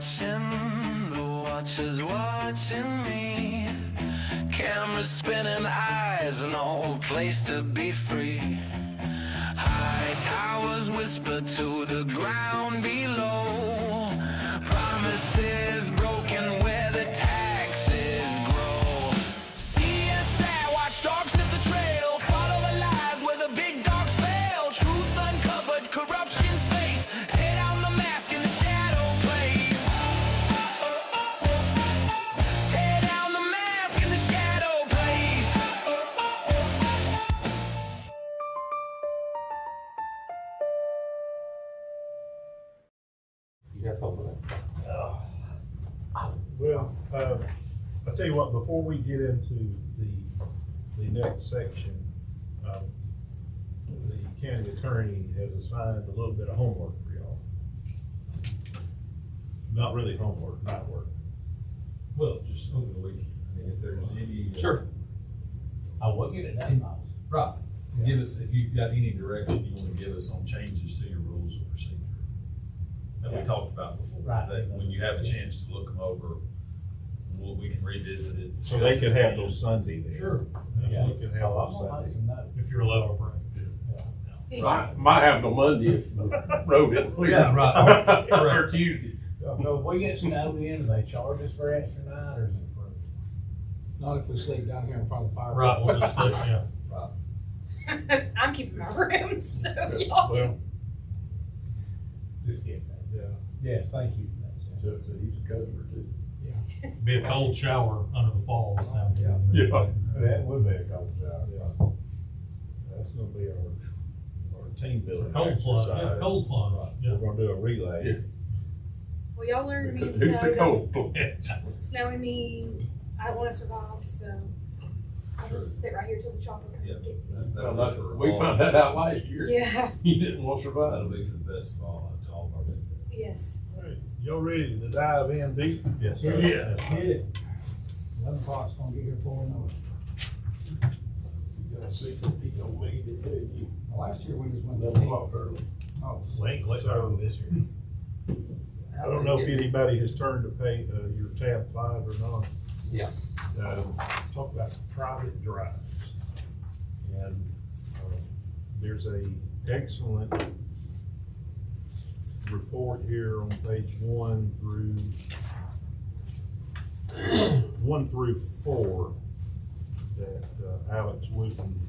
watching, the watcher's watching me. Cameras spinning, eyes, no place to be free. High towers whisper to the ground below. Promises broken where the taxes grow. C.S.I. watchdogs sniff the trail. Follow the lies where the big dogs fail. Truth uncovered, corruption's face. Tear down the mask in the shadow place. Tear down the mask in the shadow place. You have fun with that. Well, I'll tell you what, before we get into the next section, the county attorney has assigned a little bit of homework for y'all. Not really homework, night work. Well, just over the weekend. I mean, if there's any. Sure. I will get it done, Miles. Right. Give us, if you've got any direction you want to give us on changes to your rules of procedure that we talked about before. Right. That when you have a chance to look them over, we can revisit it. So they could have those Sunday then. Sure. Yeah. We could have Oh, those I'm gonna make Sunday. some notes. If you're allowed to bring. Might have no Monday if the road isn't clear. Yeah, right. Or Tuesday. So if we get snowed in, do they charge us for extra night or is it free? Not if we sleep down here in front of the fire. Right, we'll just, yeah. I'm keeping my room, so y'all. Well, Just get that. yeah. Yes, thank you for that. So he's a customer too. Be a cold shower under the falls now. Yeah. That would be a cold shower. Yeah. That's gonna be our team building Cold plunge, yeah, exercise. cold plunge, Right. yeah. We're gonna do a relay. Yeah. Well, y'all learned me in Who's the snow. cold plunge? Snowing me, I don't want to survive, so I'll Sure. just sit right here till the chopper comes Yeah. and gets me. Well, that's, we found that out last year. Yeah, You didn't want to survive. That'll be for the best of all, to all of our benefit. yes. All right. Y'all ready to dive in deep? Yes, sir. Yeah. Hit it. 11 o'clock's gonna get here before we know it. You gotta see if people don't wait to tell you. Last year we just went 11 to o'clock early. Oh, We ain't quite early this year. I don't know if anybody has turned to pay your tab 5 or not. Yeah. Talk about private drives. And there's a excellent report here on page 1 through 4 that Alex Wooten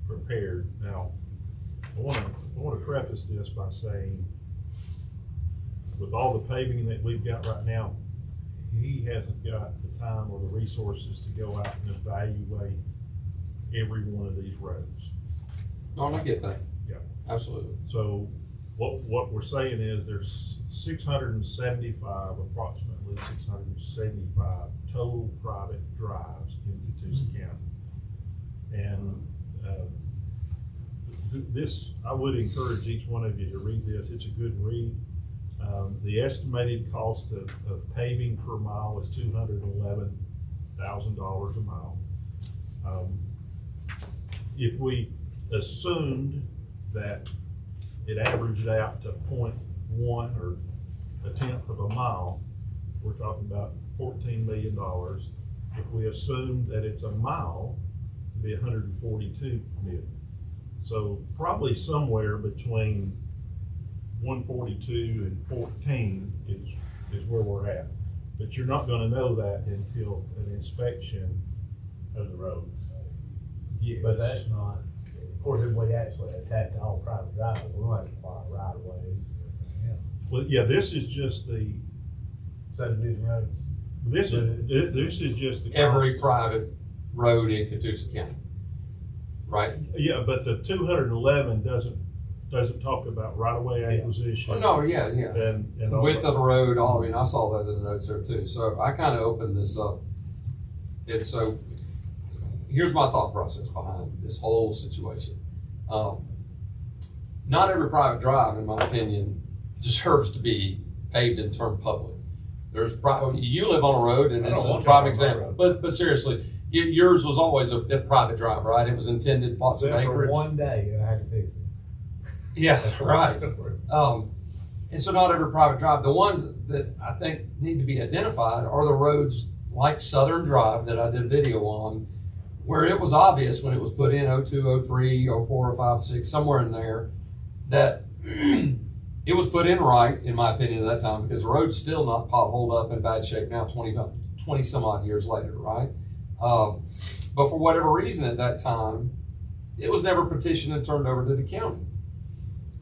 prepared. Now, I want to preface this by saying, with all the paving that we've got right now, he hasn't got the time or the resources to go out and evaluate every one of these roads. No, and I get that. Yeah. Absolutely. So what we're saying is there's 675, approximately 675 total private drives in Catoosa County. And this, I would encourage each one of you to read this. It's a good read. The estimated cost of paving per mile is $211,000 a mile. If we assumed that it averaged out to 0.1 or a tenth of a mile, we're talking about $14 million. If we assume that it's a mile, it'd be $142 million. So probably somewhere between 142 and 14 is where we're at. But you're not gonna know that until an inspection of the road. Yes. But that's not, of course, if we actually attacked all private drives, we'll have to apply right of ways. Well, yeah, this is just the, Subdivision road. this is just the. Every cost. private road in Catoosa County. Right? Yeah, but the 211 doesn't talk about right-of-way acquisition. Oh, no, yeah. And all Width that. of the road, I mean, I saw that in the notes there too. So if I kind of open this up, so here's my thought process behind this whole situation. Not every private drive, in my opinion, deserves to be paved and turned public. There's you live on a road, and I this don't is a want prime you on my example. road. But seriously, yours was always a private drive, right? It was intended lots of Except for acreage. one day that I had to fix it. Yeah, That's right. And so not every private drive, the ones that I think need to be identified are the roads like Southern Drive that I did video on, where it was obvious when it was put in 02, 03, 04, 05, 06, somewhere in there, that it was put in right, in my opinion, at that time, because the road's still not potholed up in bad shape now, 20 some odd years later, right? But for whatever reason at that time, it was never petitioned and turned over to the county.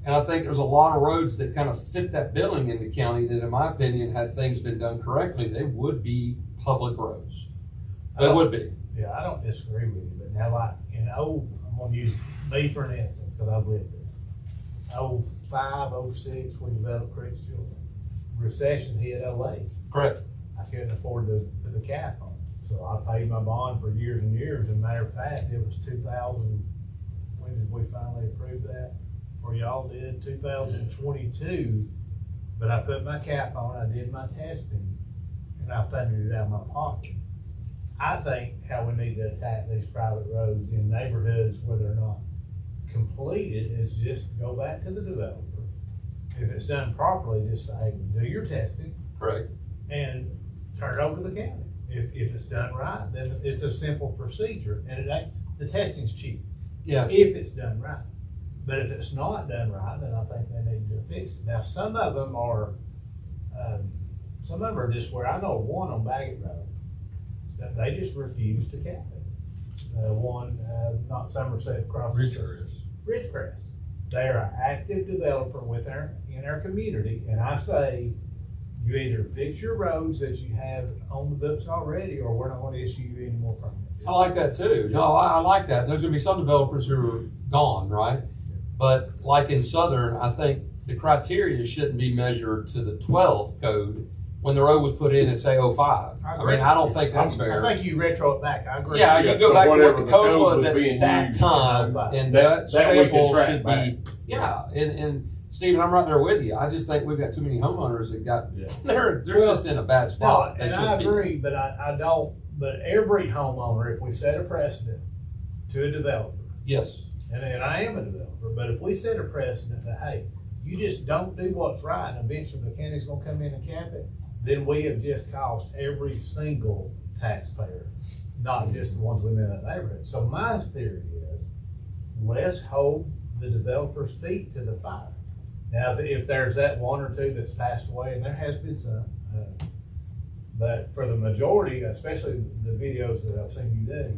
And I think there's a lot of roads that kind of fit that billing in the county that, in my opinion, had things been done correctly, they would be public roads. They would be. Yeah, I don't disagree with you, but now like I'm gonna use me for an instance, because I've lived this. 05, 06, we developed Creek's Children. Recession hit 08. Correct. I couldn't afford to put the cap on it. So I paid my bond for years and years. As a matter of fact, it was 2000, when did we finally approve that? Or y'all did, 2022. But I put my cap on, I did my testing, and I funded it out of my pocket. I think how we need to attack these private roads in neighborhoods where they're not completed is just go back to the developer. If it's done properly, just say, do your testing Correct. and turn it over to the county. If it's done right, then it's a simple procedure, and it ain't, the testing's cheap. Yeah. If it's done right. But if it's not done right, then I think they need to fix it. Now, some of them are just where I know one on Baggett Road, that they just refuse to cap it. One, not Somerset, across Ridgecrest. They are an active developer in our community, and I say, you either fix your roads that you have on the books already, or we're not gonna issue you any more permits. I like that too. No, I like that. There's gonna be some developers who are gone, right? But like in Southern, I think the criteria shouldn't be measured to the 12th code when the road was put in at say 05. I mean, I don't think that's fair. I think you retro it back, I agree. Yeah, you go back to what whatever the the code code was was at being that used. time, and That that we can sample track should back. be, yeah, and Stephen, I'm right there with you. I just think we've got too many homeowners that got, Yeah. they're just in a bad No, spot. They and I shouldn't be. agree, but I don't, but every homeowner, if we set a precedent to a developer, Yes, and I am a developer, but if we set a precedent that, hey, you just don't do what's right, and eventually the county's gonna come in and cap it, then we have just cost every single taxpayer, not just the ones within that neighborhood. So my theory is, let's hold the developer's feet to the fire. Now, if there's that one or two that's passed away, and there has been some, but for the majority, especially the videos that I've seen you do,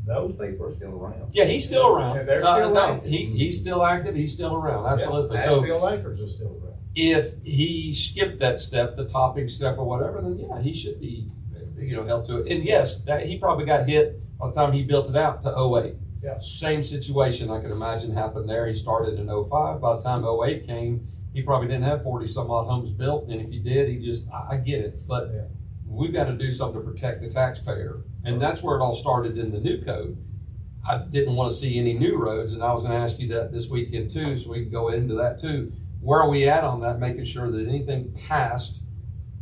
those people are still around. yeah, he's still around. Yeah, they're still around. He's still active, he's still around, absolutely. So Hatfield Acres is still around. if he skipped that step, the topping step or whatever, then yeah, he should be, held to it. And yes, that he probably got hit by the time he built it out to 08. Yeah. Same situation I can imagine happened there. He started in 05. By the time 08 came, he probably didn't have 40 some odd homes built. And if he did, I get it. But Yeah. we've got to do something to protect the taxpayer. And that's where it all started in the new code. I didn't want to see any new roads, and I was going to ask you that this weekend too, so we can go into that too. Where are we at on that, making sure that anything passed,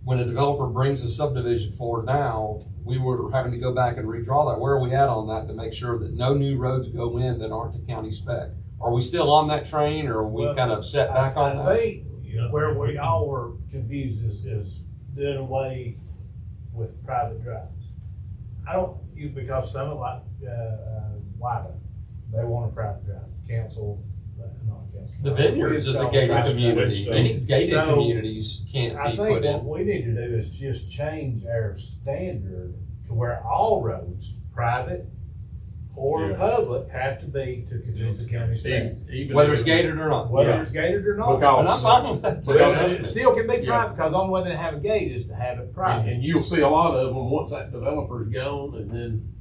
when a developer brings a subdivision forward now, we were having to go back and redraw that. Where are we at on that to make sure that no new roads go in that aren't to county spec? Are we still on that train, or are we kind of set back on that? I think where we all were confused is doing away with private drives. Because some of like, Wyden, they want a private drive, council, not council. The Vineyards is a gated Private community. drive. Any gated So, communities can't I be think put what in. we need to do is just change our standard to where all roads, private or Yeah. public, have to be to Catoosa County standards. Even Whether if it's gated or not. Whether Yeah. it's gated or not. Because- And I'm fine with that too. Because It still can be Yeah. private, because the only way they have a gate is to have it private. And you'll see a lot of them, once that developer's gone, and then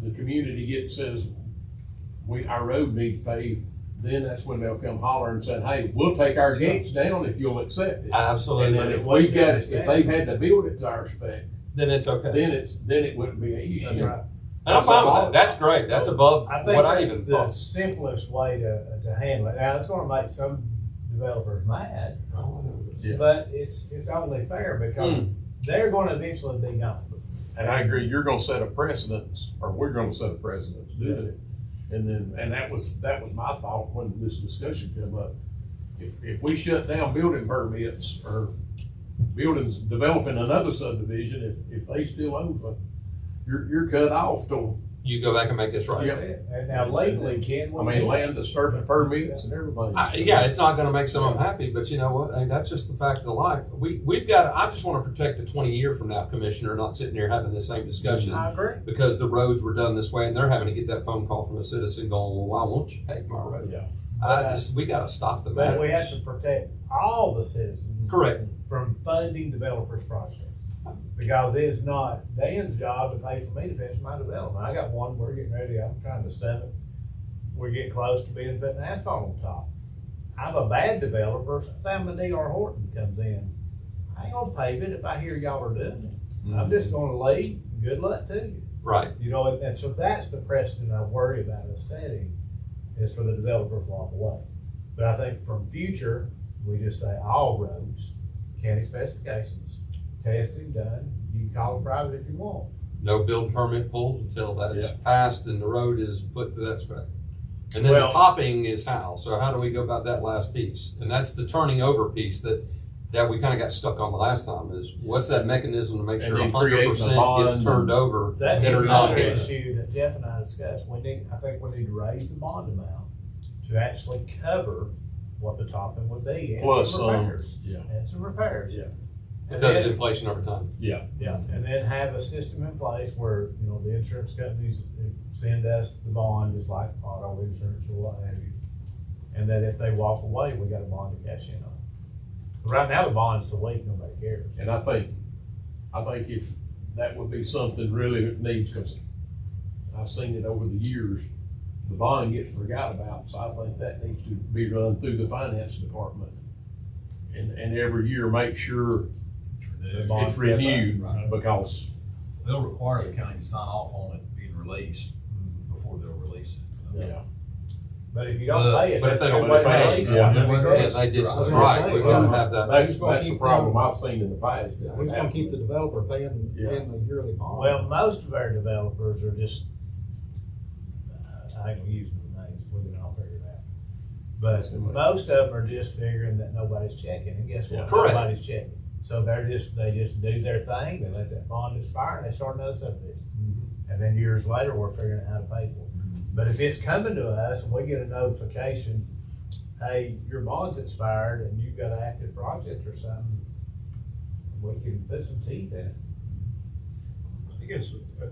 the community says, our road needs paved, then that's when they'll come holler and say, hey, we'll take our gates down if you'll accept it. And Absolutely. then if we got it, if they've had to build it to our spec, Then it's okay. then it wouldn't be an issue. That's right. And I'm fine with that. That's great. That's above I think what I that's even the thought. simplest way to handle it. Now, it's gonna make some developers mad, Yeah. but it's only fair because they're gonna eventually be gone. And I agree, you're gonna set a precedence, or we're gonna set a precedence doing it. And that was my thought when this discussion came up. if we shut down building permits or buildings developing another subdivision, if they still own, you're cut off till, You go back and make this right. Yeah. And now legally, can we? I mean, land disturbance permits and everything. Yeah, it's not gonna make some of them happy, but you know what, I mean, that's just the fact of life. We've got, I just wanna protect the 20-year from now, Commissioner, not sitting here having the same discussion. I agree. Because the roads were done this way, and they're having to get that phone call from a citizen going, well, why won't you pave my road? Yeah. We gotta stop the But we have madness. to protect all the citizens. Correct. From funding developers' projects. Because it's not Dan's job to pay for me to finish my development. I got one, we're getting ready, I'm trying to stem it. We're getting close to being putting asphalt on top. I'm a bad developer, Sam and D.R. Horton comes in. I ain't gonna pave it if I hear y'all are doing it. I'm just gonna leave, good luck to you. Right, You know, and so that's the precedent I worry about us setting, is for the developer to walk away. But I think from future, we just say all roads, county specifications, testing done, you can call it private if you want. no building permit pulled until that's Yeah. passed and the road is put to that spec. And then the Well- topping is how, so how do we go about that last piece? And that's the turning over piece that we kinda got stuck on the last time, is what's that mechanism to make And sure then 100% creating a gets bond turned over That's that are not another good? issue that Jeff and I discussed. I think we need to raise the bond amount to actually cover what the topping would be. And Plus, some repairs. yeah. And some repairs. Yeah. And Because then- inflation over time. Yeah. Yeah, and then have a system in place where, you know, the insurance companies send us the bond, just like auto insurance or what have you. And that if they walk away, we got a bond to cash in on. Right now, the bond's so weak, nobody cares. And I think if that would be something really that needs, because I've seen it over the years, the bond gets forgot about, so I think that needs to be run through the finance department. And every year, make sure bond it's renewed, Right. because, They'll require the county to sign off on it being released before they'll release it. yeah. But if you don't pay it. But if they that's don't the way pay, they release it. yeah. Yeah, they just, right, we gotta have that. That's the problem I've seen in the past. that We just wanna keep the happens. developer paying Yeah. the yearly bond. Well, most of our developers are just, I ain't gonna use the names, we can all figure it out. But most of them are just figuring that nobody's checking, and guess Yeah. what? Correct. Nobody's checking. So they just do their thing, they let that bond expire, and they start another subdivision. And then years later, we're figuring out how to pay for it. But if it's coming to us and we get a notification, hey, your bond's expired and you've got an active project or something, we can put some teeth in it. I guess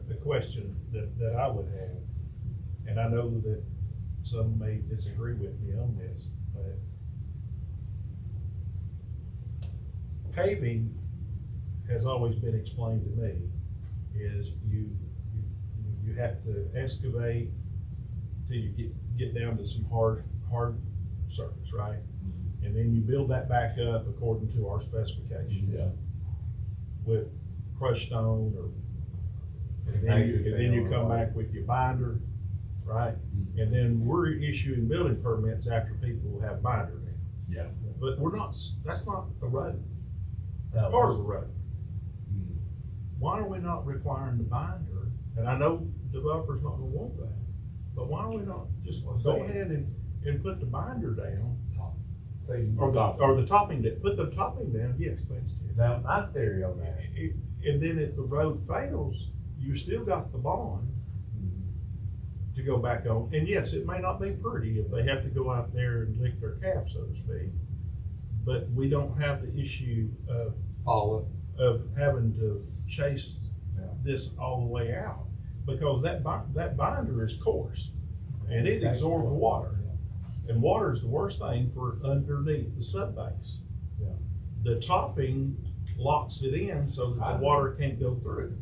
the question that I would have, and I know that some may disagree with me on this, but paving has always been explained to me is you have to excavate till you get down to some hard surface, right? And then you build that back up according to our specifications. Yeah. With crushed stone or, and then you come back with your binder, right? And then we're issuing building permits after people have binder in. Yeah. But that's not a road, That part was- of a road. Why are we not requiring the binder? And I know developers not gonna want that, but why are we not just go ahead and put the binder down? Or the topping, put the topping down, yes, thanks, Ted. Now, my theory on that, And then if the road fails, you still got the bond to go back on. And yes, it may not be pretty if they have to go out there and lick their calf, so to speak. But we don't have the issue Follow of having to chase this all the way out. Because that binder is coarse and it absorbs water. And water is the worst thing for underneath the subbase. Yeah. The topping locks it in so that the water can't go through.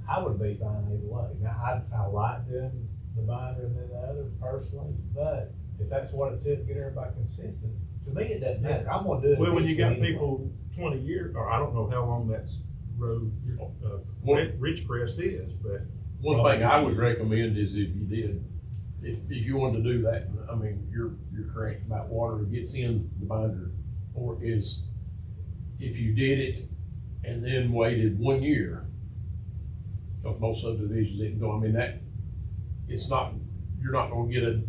I would be fine either way. Now, I like doing the binder and then the other personally, but if that's what it took to get everybody consistent, to me, it doesn't matter. I'm gonna do it. Well, when you got anyway. people 20 years, or I don't know how long that's road, Ridgecrest is, but One thing I would recommend is if you did, if you wanted to do that, I mean, you're correct about water gets in the binder, or is, if you did it and then waited 1 year, because most subdivisions didn't go, I mean, that, it's not, you're not gonna get a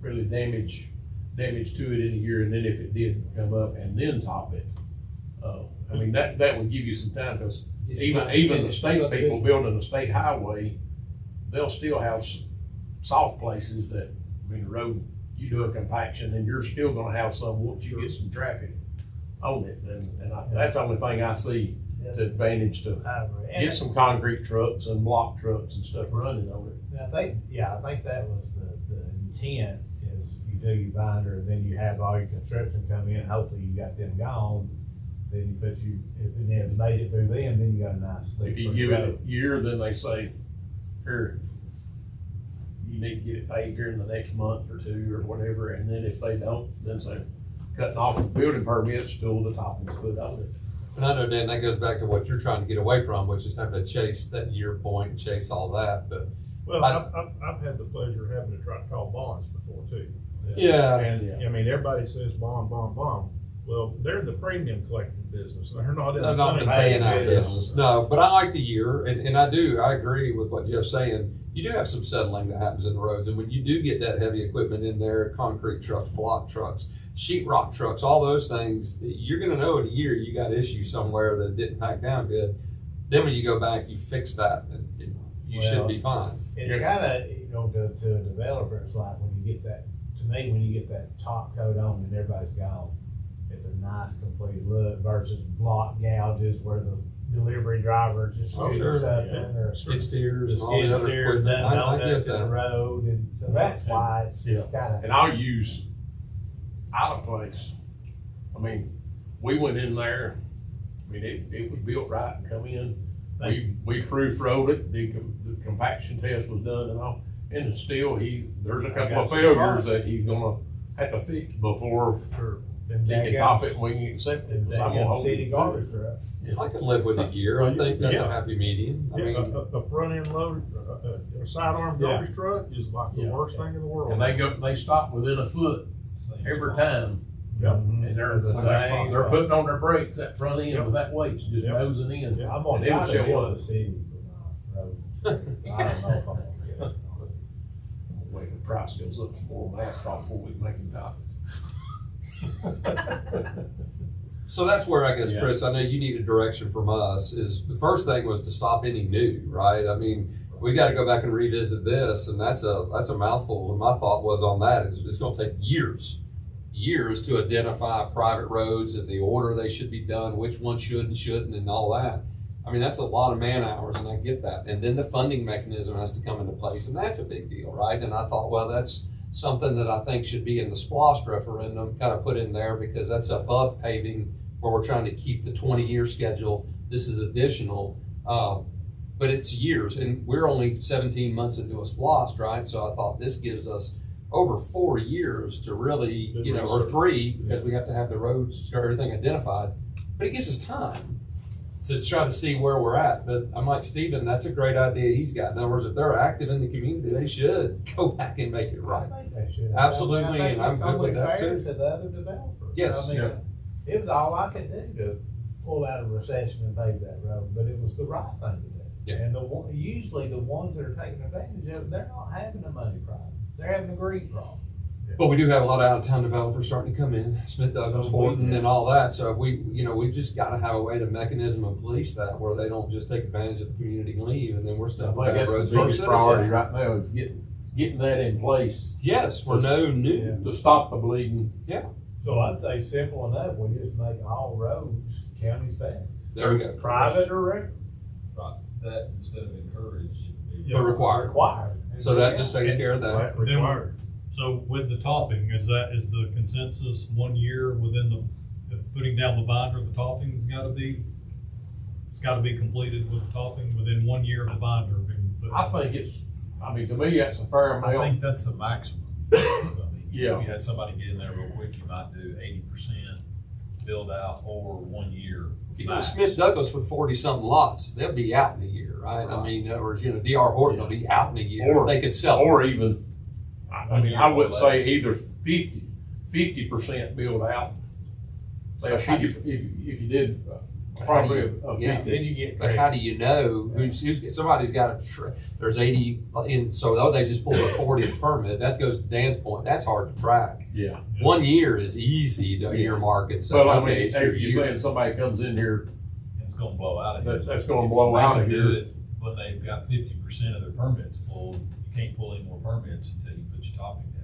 really damage to it in a year, and then if it did come up, and then top it. I mean, that would give you some time, because even the state people building a state highway, they'll still have soft places that, I mean, the road, you do a compaction, and you're still gonna have some, once you get some traffic on it, and that's the only thing I see the advantage to I agree. get some concrete trucks and block trucks and stuff running on it. I think that was the intent, is you do your binder, and then you have all your construction come in, hopefully you got them gone. Then you put if it never made it through them, then you got a nice slick. If you give it a year, then they say, here, you need to get it paid here in the next month or two or whatever, and then if they don't, then say, cutting off the building permits till the topping's put on it. And I know, Dan, that goes back to what you're trying to get away from, which is having to chase that year point, and chase all that, but. Well, I've had the pleasure of having to try to call bonds before too. Yeah. And, I mean, everybody says bond, bond, bond. Well, they're in the premium collecting business, they're not in No, the not the paying paying out business. business. No, but I like the year, and I agree with what Jeff's saying. You do have some settling that happens in the roads, and when you do get that heavy equipment in there, concrete trucks, block trucks, sheetrock trucks, all those things, you're gonna know in a year you got issues somewhere that didn't pack down good. Then when you go back, you fix that, and you should be fine. It's kinda, to a developer, it's like when you get that, to me, when you get that top coat on and everybody's gone, it's a nice complete look versus block gouges where the delivery drivers just Oh, shoot sure. something, or Skid steers the and all the skid other steers equipment. done I get donuts in the that. road, and so that's why it's kinda. And I'll use out of place. I mean, we went in there, I mean, it was built right and come in. We proof-rolled it, the compaction test was done and all, and still there's a couple of failures that he's gonna have to fix before he can top it and we can accept it. 'Cause I'm gonna hold City it. garbage truck. I could live with a year. I think that's a Yeah. happy medium. I Yeah, mean, a front end loader, a sidearm garbage truck is like the Yeah. worst thing in the world. And they stop within a foot Same every spot. time. Yep. And they're putting on their brakes, that front end with that weight, just Yep. nosing in. Yep. I'm gonna And it'll try to show build up. a city for my road. I don't know if I'm gonna get it. Wait, the price goes up some more on asphalt before we make them top so that's where I guess, Yeah. Chris, I know you need a direction from us. Is the first thing was to stop any new, right? I mean, we got to go back and revisit this, and that's a mouthful. And my thought was on that is it's going to take years to identify private roads and the order they should be done, which one should and shouldn't, and all that. I mean, that's a lot of man hours, and I get that. And then the funding mechanism has to come into place, and that's a big deal, right? And I thought, well, that's something that I think should be in the SPLOST referendum, kind of put in there, because that's above paving, where we're trying to keep the 20-year schedule. This is additional, but it's years, and we're only 17 months into a SPLOST, right? So I thought this gives us over 4 years to really, Good or research. 3, because we have to have the roads or everything identified. But it gives us time to try to see where we're at. But I'm like, Stephen, that's a great idea he's got. In other words, if they're active in the community, they should go back and make it right. I think they should. Absolutely, I think and I'm it's good with only that fair too. to the other developers. Yes. I mean, Yeah. it was all I could do to pull out of recession and pave that road, but it was the right thing to do. Yeah. And usually the ones that are taking advantage of it, they're not having a money problem. They're having a greed problem. But we do have a lot of out-of-town developers starting to come in, Smith Douglas, So Horton, and all that. So we've just got to have a way to mechanism and police that, where they don't just take advantage of the community and leave, and then we're stuck with I bad guess the roads for our biggest priority citizens. right now is getting that in place Yes, we're no new. to stop the bleeding. So I'd say simple enough, we just make all roads county staff. There we go. Private or regular. Right, that instead of encouraged. But required. Required. So that just takes care of that. Flat required. So with the topping, is the consensus 1 year within the putting down the binder, the topping's it's gotta be completed with the topping within 1 year of the binder being put. I think to me, that's a fair I amount. think that's the maximum. I mean, Yeah. If you had somebody get in there real quick, you might do 80% build out over 1 year. If you go to max. Smith Douglas with 40-something lots, they'll be out in a year, right? I mean, in other words, DR Horton will be out in a year. Or- They could sell it. Or even, I mean, I would say either 50% build out. Say if you did Probably a Yeah. 50. Then you get. But how do you know who's somebody's got there's 80 in, so they just pulled a 40th permit. That goes to Dan's point. That's hard to track. Yeah. 1 year is easy to earmark it. So But I mean, okay, it's your if you're year. saying somebody comes in here, It's gonna blow out of here. that's gonna blow out of If you do here. it, but they've got 50% of their permits pulled, you can't pull any more permits until you put your topping down.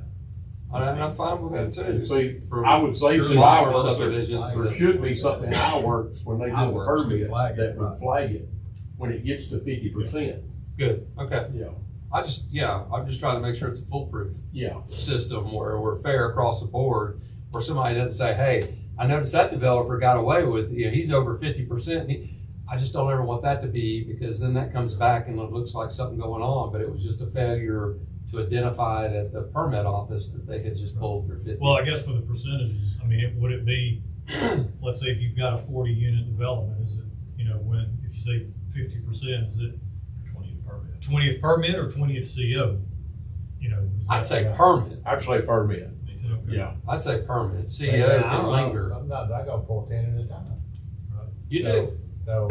I'm fine with that too. See, For I would say surely smaller our subdivisions, subdivisions. there should be something in our works when they do the Our works would permits flag it, that would right. flag it when it gets to 50%. Good. Okay. Yeah. I'm just trying to make sure it's a foolproof Yeah. system where we're fair across the board, where somebody doesn't say, hey, I noticed that developer got away with, he's over 50%. I just don't ever want that to be, because then that comes back and it looks like something going on, but it was just a failure to identify it at the permit office that they had just pulled their 50. Well, I guess for the percentages, I mean, would it be, let's say if you've got a 40-unit development, is it, if you say 50%, is it 20th permit. 20th permit or 20th CO? Is I'd that- say permit. Actually, permit. Me too. Yeah. I'd say permit. CO I can don't know, linger. sometimes I go pull 10 at a time. You do. So,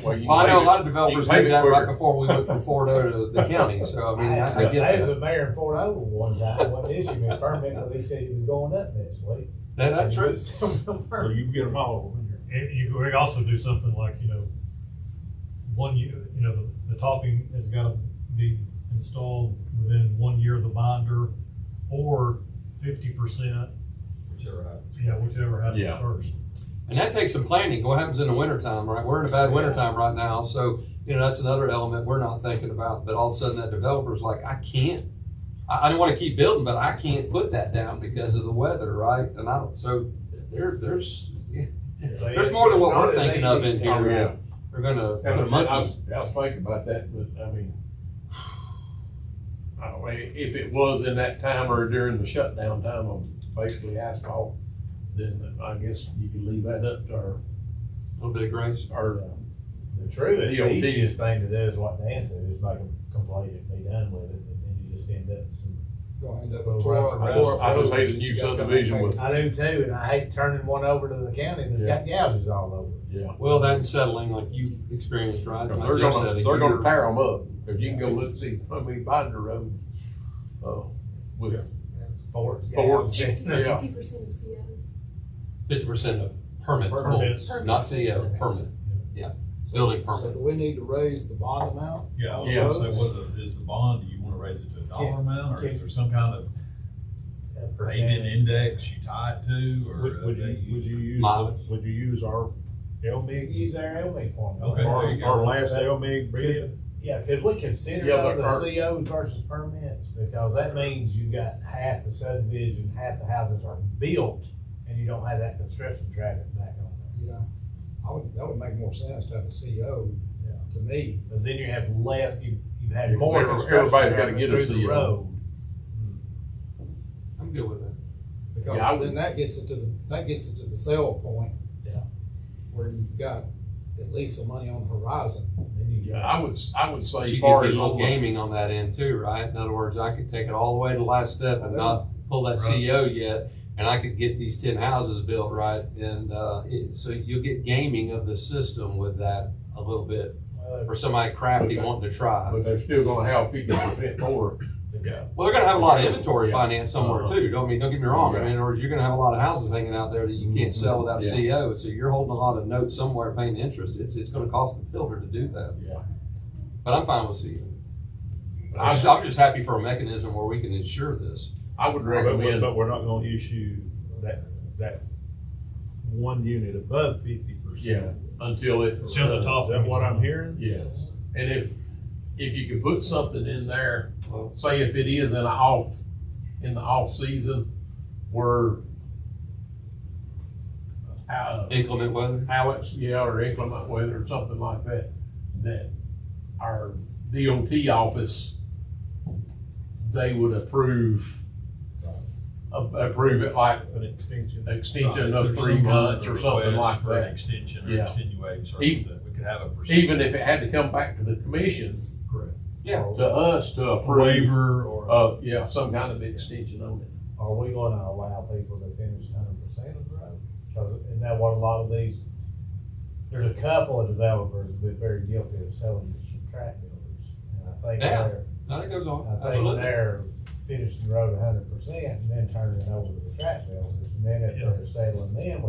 Well, you Well, I know a can lot of pay it- developers you can did pay that it right quicker. before we went from Fort O to the county. So, I mean, I I get was that. a mayor in Fort Ogle one time, wasn't issuing me a permit, because he said he was going up next week. That's true. So you can get them all over here. You could also do something like, 1 year, the topping has got to be installed within 1 year of the binder, or 50%, Whichever happens. whichever happens Yeah. first. And that takes some planning. What happens in the wintertime, right? We're in a bad wintertime right now. So, that's another element we're not thinking about. But all of a sudden that developer's like, I don't want to keep building, but I can't put that down because of the weather, right? And so there's more than what we're thinking of in Oh, here. yeah. We're gonna put And a I monkey. was thinking about that, but I mean, I don't know, if it was in that time or during the shutdown time of basically asphalt, then I guess you could leave that up to A little bit of grace. our The truest, the DOT. easiest thing to do is what Dan said, is make them complete it, be done with it, and then you just end up with some. Gonna end up Well, with tore up. I tore up I just hate roads a new that you gotta come subdivision back. with- I do too, and I hate turning one over to the county that's got gouges all over it. yeah. Well, that's settling like you've experienced, right? Like They're Jeff gonna, said, a they're gonna year. tear them up, cause you can go look, see, how many binder roads, with Forts, Forts, gouges. yeah. 50% of COs. 50% of permits, Permits. pulled, not CO, permit. Yeah, building So permit. do we need to raise the bond amount? Yeah, I was Yeah. gonna say, is the bond, do you wanna raise it to a dollar amount, or is there some kind of payment index you tie it to, or? Would you use, Mileage. would you use our LMIG, Use our LMIG formula. Okay, there you go. our last LMIG bid? Yeah, could we consider Yeah, though but the our- COs versus permits, because that means you got half the subdivision, half the houses are built, and you don't have that construction traffic back on there. Yeah, that would make more sense to have a CO, Yeah. to me. But then you have left, you have Yeah, more construction everybody's gotta traffic get a through the CO. road. I'm good with that. Because Yeah, I would- then that gets it to the sale point. Yeah. Where you've got at least some money on the horizon. Then you Yeah, got- I would say But as you far could as be a little on the- gaming on that end too, right? In other words, I could take it all the way to the last step and not pull that Right. CO yet, and I could get these 10 houses built, right? And so you'll get gaming of the system with that a little bit, for somebody crafty Okay. wanting to try. but they're still gonna have 50% more to go. Well, they're gonna have a lot of inventory Yeah. finance somewhere Uh-huh. too. Don't get me wrong. I Yeah. mean, in other words, you're gonna have a lot of houses hanging out there that you can't sell without a Yeah. CO. So you're holding a lot of notes somewhere paying interest. It's gonna cost the builder to do that. Yeah. But I'm fine with CO. I- I'm just happy for a mechanism where we can ensure this. I would recommend, But we're not gonna issue that one unit above 50%. yeah, until it. Until the top. Is that what I'm hearing? Yes, and if you could put something in there, Well, say if it is in the off season, where inclement weather. how it's, yeah, or inclement weather or something like that, that our DOT office, they would approve it like An extension. extension Right, of if there's 3 some months or something request like for an that. extension or Yeah. extenuating Even- something, we could have a procedure. Even if it had to come back to the commission, Correct. Yeah. to us to A approve, waiver or. yeah, some kind of extension on it. Are we gonna allow people to finish 100% of the road? Cause isn't that what a lot of these there's a couple of developers that have been very guilty of selling to some track builders. And I think Yeah. they're, No, it goes on, I think absolutely. they're finishing the road 100% and then turning it over to the track builders. And then if they're settling them,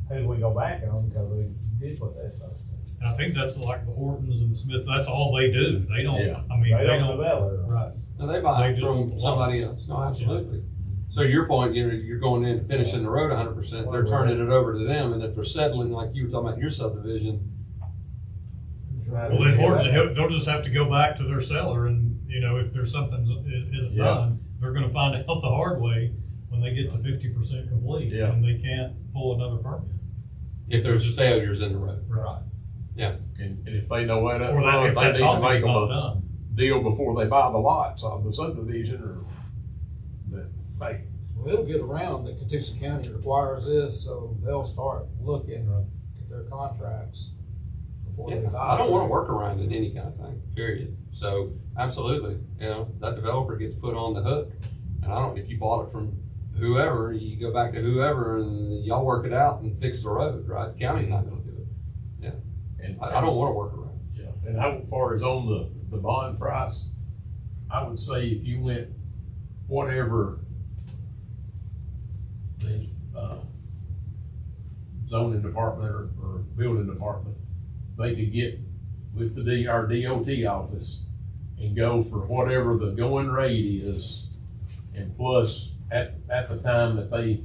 who do we go back on because we did what they're supposed to. And I think that's like the Hortons and the Smiths, that's all they do. They don't, Yeah. I mean, They don't develop. Right. No, they buy They it just from want the somebody lots. else, no, absolutely. So your point, you're going in and finishing the road 100%, they're turning it over to them, and if they're settling, like you were talking about your subdivision, Well, then Hortons, they'll just have to go back to their seller and, you know, if there's something isn't Yeah. done, they're gonna find out the hard way when they get to 50% complete. Yeah. And they can't pull another permit. if there's failures in the road. Right. And if they know that up Or that, front, if they that need to topping's make them not a done. deal before they buy the lots on the subdivision or that, hey, Well, it'll get around that Catoosa County requires this, so they'll start looking at their contracts before they Yeah, buy. I don't wanna work around it, any kind of thing, period. So, absolutely, that developer gets put on the hook. And I don't, if you bought it from whoever, you go back to whoever and y'all work it out and fix the road, right? The county's not gonna do it. and. I don't wanna work around it. Yeah, and how far as on the bond price, I would say if you went whatever the, zoning department or building department, they could get with our DOT office and go for whatever the going rate is, and plus at the time that they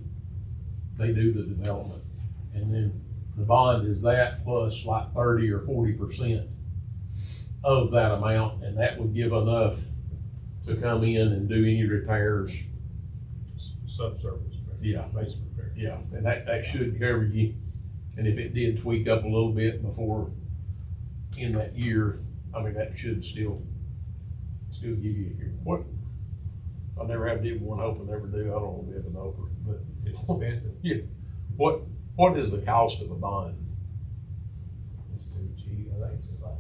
do the development. And then the bond is that plus like 30 or 40% of that amount, and that would give enough to come in and do any repairs. Subsurface. Yeah. Basic repair. Yeah, and that should cover you, and if it did tweak up a little bit before in that year, I mean, that should still give you, what? I never have did one, hope I never do, I don't want to be a developer, but. It's expensive. Yeah, what is the cost of a bond? It's too cheap. I think it's like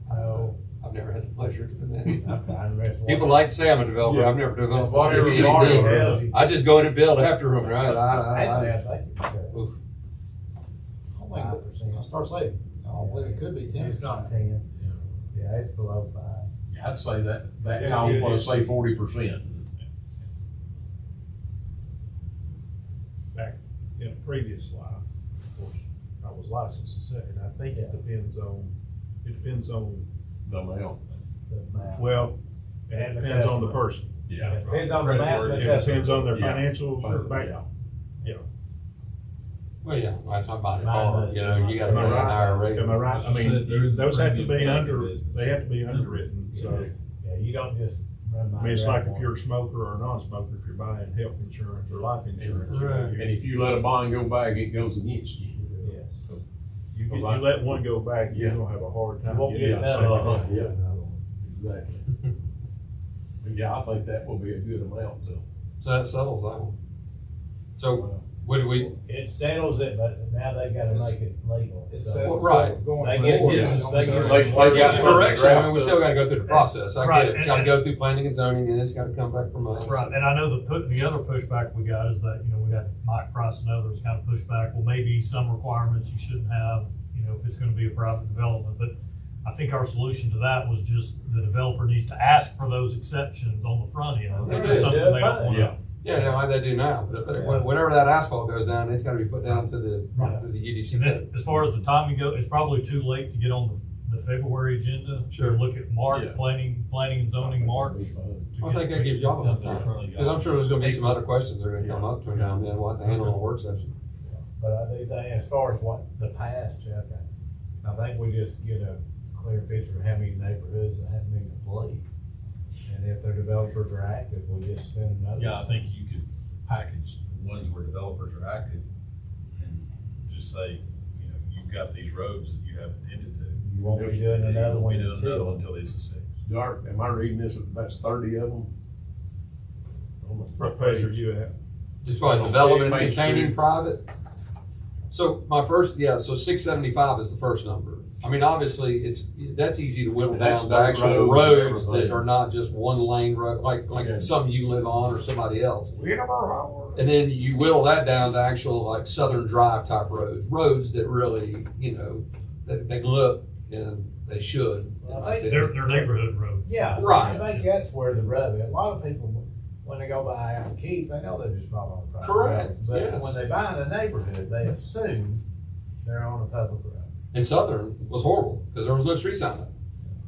10%. No. I've never had the pleasure of doing that. I'm trying to rest. People like to say I'm a developer, I've never developed. That's whatever a Marty city. tells you. I just go in and build after them, right? Actually, I think it's, Oof. I don't think, I start saying, I don't believe it could be 10%. it's not 10. Yeah, it's below 5. Yeah, I'd say that cost, let's say 40%. Back in a previous life, of course, I was licensed and I think it depends on The amount. The amount. well, and And it the depends on the customer. person. Yeah. Depends on the map. It depends on their Yeah. financials, back, Well, yeah, well, that's not buying a Mine car, does. you gotta Am I pay a right? higher rate. Am I right? I As I said, mean, those have to they're be premium business. they have to be underwritten, so. Yeah, you don't just run my. I mean, it's like if gravel. you're a smoker or a non-smoker, if you're buying health insurance or life insurance. Right. And if you let a bond go back, it goes against you. Yes. You let one go back, you're gonna have a hard time. You won't getting get the another second one. one. Yeah. Exactly. But yeah, I think that will be a good amount, so. So that settles that one. So, what do we, It settles it, but now they gotta make it legal. It's, So- right. Going They get forward. business, they get- Like- like yeah, Yeah. correction, I mean, we still gotta go through the process, I Right, get it, it's and- gotta go through planning and zoning, and it's gotta come back from us. Right, and I know the other pushback we got is that, we got Mike Price and others kind of pushback, well, maybe some requirements you shouldn't have, if it's gonna be a private development, but I think our solution to that was just the developer needs to ask for those exceptions on the front end. If there's something they don't Yeah. wanna. Yeah, like they do now, but whenever that asphalt goes down, it's gotta be put down to the UDC And then, code. as far as the timing goes, it's probably too late to get on the February agenda. Sure. Look at March, Yeah. planning and zoning March. I think that gives y'all enough time, cause I'm sure there's gonna be some other questions that are gonna come up between now and then, we'll have to handle in a work session. But I do think, as far as what the past, Chuck, I think we just get a clear picture of how many neighborhoods that haven't been complete. And if their developers are active, we just send them notice. Yeah, I think you could package the ones where developers are active and just say, you've got these roads that you haven't tended to. You won't be doing another You won't one be doing another one until. until this is fixed. Dark, am I reading this, that's 30 of them? What page are you at? Just what, developments containing private? So my first, so 675 is the first number. I mean, obviously, that's easy to whittle That's down to dirt actual roads and roads that everything. are not just one lane road, like Yeah. some you live on or somebody else. And then you whittle that down to actual like Southern Drive type roads that really, that they look and they should. Well, I think- They're neighborhood roads. Yeah. Right. I think that's where the rub is. A lot of people, when they go by out Keith, they know they're just not on a private Correct, road. But yes. when they buy in a neighborhood, they assume they're on a public road. And Southern was horrible because there was no street sign up.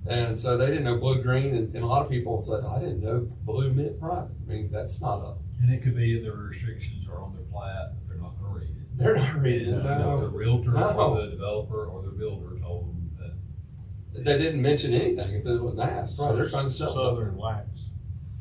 And so they didn't know blue, green, and a lot of people said, I didn't know blue meant private. I mean, that's not a, And it could be in their restrictions or on their plat, but they're not gonna read it. they're not reading it, The no. realtor No. or the developer or the builder told them that. They didn't mention anything if it wasn't asked, right? They're trying to sell something. Southern lacks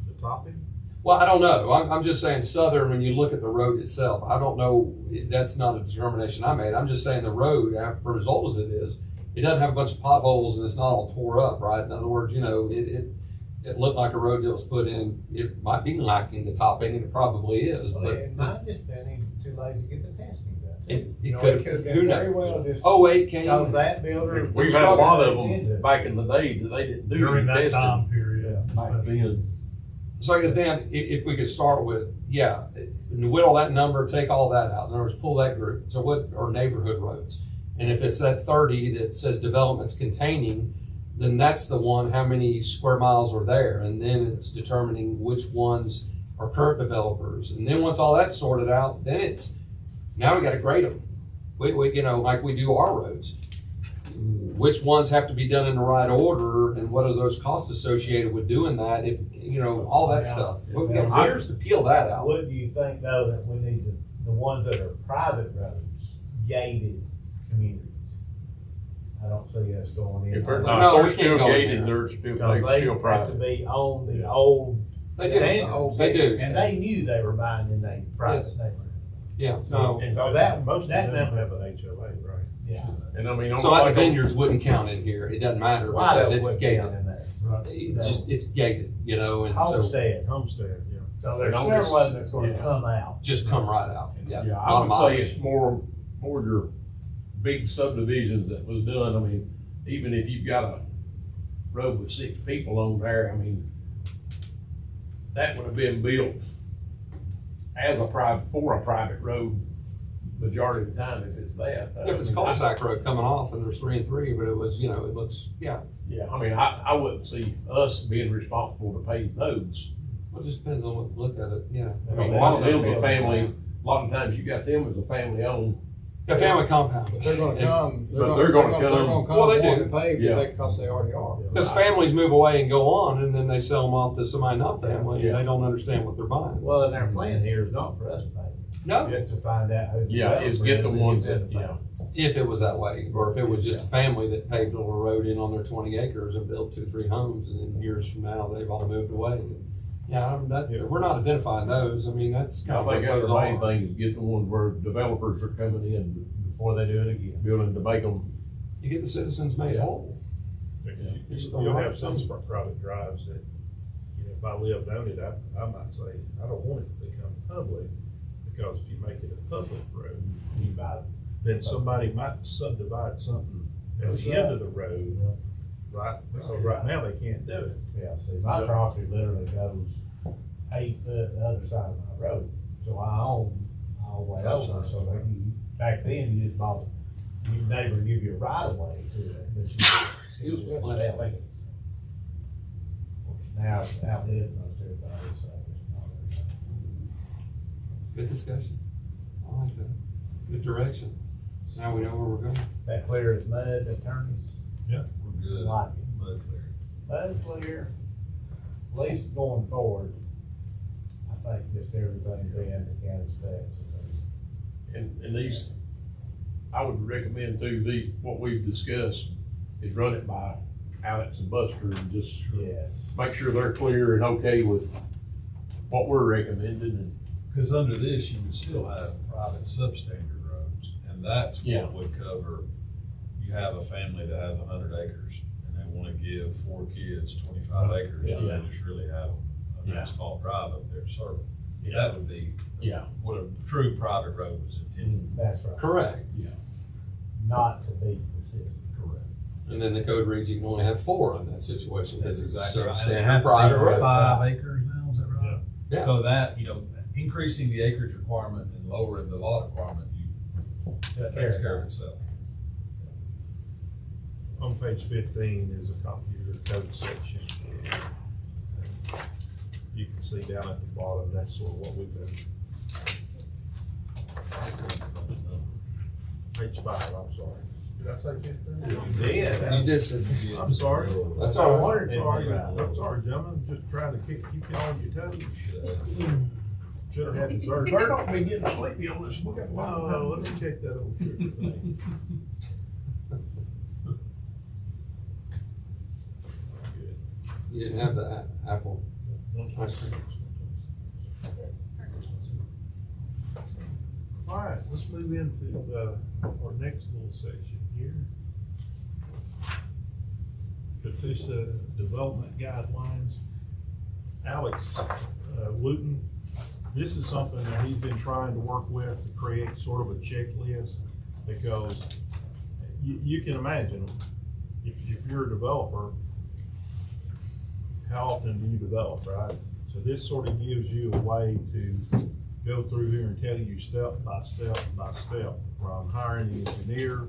the topping. Well, I don't know. I'm just saying Southern, when you look at the road itself, I don't know, that's not a determination I made. I'm just saying the road, for as old as it is, it doesn't have a bunch of potholes and it's not all tore up, right? In other words, it looked like a road that was put in, it might be lacking the topping, and it probably is, Well, but. it might have just been he's too lazy to get the testing done. It You know, could, could've who been very knows? well just. Oh, wait, can Cause you? that builder. We've had a lot of into them it. back in the day that they didn't do During any that time testing. period. Back then. So I guess, Dan, if we could start with, whittle that number, take all that out. In other words, pull that group. So what are neighborhood roads? And if it's that 30 that says developments containing, then that's the one, how many square miles are there? And then it's determining which ones are current developers. And then once all that's sorted out, then now we gotta grade them. We like we do our roads. Which ones have to be done in the right order, and what are those costs associated with doing that? If all that Yeah. stuff. We've got years to peel that out. What do you think though, that we need the ones that are private roads, gated communities? I don't see us going in. If they're No, not, we they're can't still go in gated, there. they're still, Because they're they still have to private. be on the old They do. standards. They do. And they knew they were buying in a private neighborhood. Yeah. No. And So that- most that of them number- have an HOA, right? Yeah. And I mean, So like the like vineyards wouldn't count in here. It doesn't matter Why because don't it's we count gated. in there? It's gated, and so Homestead. Homestead, yeah. So there's And several of them that's yeah. gonna come out. just come right out. Yeah, Not I would a say mileage. it's more your big subdivisions that was done. I mean, even if you've got a road with 6 people on there, I mean, that would have been built as for a private road majority of the time if it's that. If it's cul-de-sac road coming off and there's 3 and 3, but it was, it looks, Yeah, I mean, I wouldn't see us being responsible to pave those. well, it just depends on what you look at it, yeah. I mean, a lot of them are family, a lot of times you got them as a family owned. A family compound. But they're gonna come. But they're gonna come. Well, they do. wanting to pave Yeah. because they already are. Because families move away and go on, and then they sell them off to somebody not family, Yeah. and they don't understand what they're buying. Well, and our plan here is not for us to pay, No, just to find out who. the Yeah, is developer get the is and ones them that, to pay. yeah. if it was that way, or if it was just a family that paved a little road in on their 20 acres and built 2, 3 homes, and then years from now, they've all moved away. Yeah, we're not identifying those. I mean, that's I kind think of that's what the goes main on. thing is get the ones where developers are coming in Before they do it again. building to make them. You get the citizens made whole. You'll have some private drives that, if I lived on it, I might say, I don't want it to become public, because if you make it a public road, You buy it. then somebody might subdivide something at the end of the road, right? Because right now they can't do it. Yeah, see, my property literally goes 8 foot the other side of my road, so I own all the way over, so like back then, you just bought, your neighbor give you a right of way to it, but you. Excuse me. Now, it's outlived most everybody, so it's not. Good discussion. I like that. Good direction. Now we know where we're going. That clear as mud, attorneys, We're good. like it. Mud clear. Mud clear, at least going forward, I think just everything being the county specs. And these, I would recommend too, what we've discussed is run it by Alex and Buster and just Yes. make sure they're clear and okay with what we're recommending and. Because under this, you would still have private substandard roads, and that's Yeah. what would cover, you have a family that has 100 acres, and they want to give 4 kids 25 acres, and Yeah. they just really have an Yeah. asphalt drive up there to serve them. That would be Yeah. what a true private road was intended. That's right. Correct. Not to be the city. Correct. And then the code reads you can only have 4 in that situation because it's a exactly right. And they substandard have to private be road. 5 acres now, is that right? Yeah. So that, increasing the acreage requirement and lowering the lot requirement, that takes care of itself. On page 15 is a copy of your code section. You can see down at the bottom, that's sort of what we've been. Page 5, I'm sorry. Did I say 15? Yeah. You did say. I'm sorry. That's all right. I'm sorry, gentlemen, just trying to keep you on your toes. Should have had dessert. They're not be getting sleepy on this, we got a lot of Oh, let me check that old sugar thing. You didn't have the apple ice cream. All right, let's move into our next little section here. Catoosa Development Guidelines. Alex Wooten, this is something that he's been trying to work with to create sort of a checklist, because you can imagine, if you're a developer, how often do you develop, right? So this sort of gives you a way to go through here and tell you step by step by step, from hiring the engineer,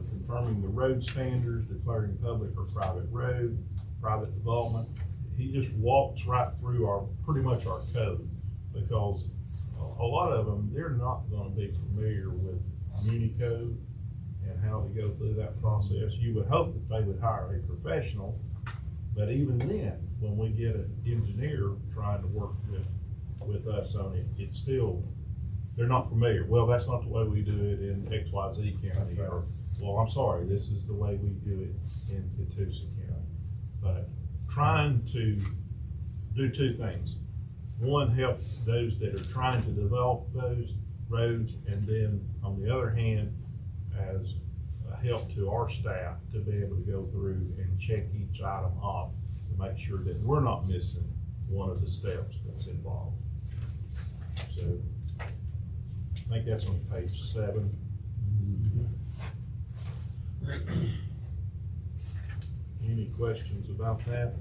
confirming the road standards, declaring public or private road, private development. He just walks right through pretty much our code, because a lot of them, they're not gonna be familiar with muni code and how to go through that process. You would hope that they would hire a professional, but even then, when we get an engineer trying to work with us on it, it's still, they're not familiar. Well, that's not the way we do it in XYZ County, or, well, I'm sorry, this is the way we do it in Catoosa County. But trying to do 2 things. One, help those that are trying to develop those roads, and then on the other hand, as a help to our staff to be able to go through and check each item off to make sure that we're not missing one of the steps that's involved. So I think that's on page 7. Any questions about that?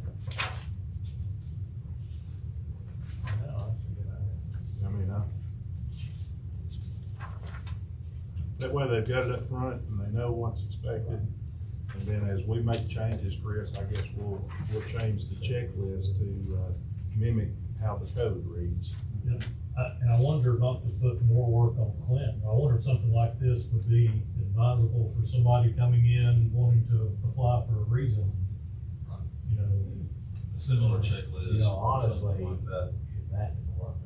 No, that's a good idea. I mean, that way they've got it up front and they know what's expected. And then as we make changes, Chris, I guess we'll change the checklist to mimic how the code reads. And I wonder, not to put more work on Clint, I wonder if something like this would be advisable for somebody coming in wanting to apply for a reason. A similar checklist. You know, or something honestly, like that. if that can work,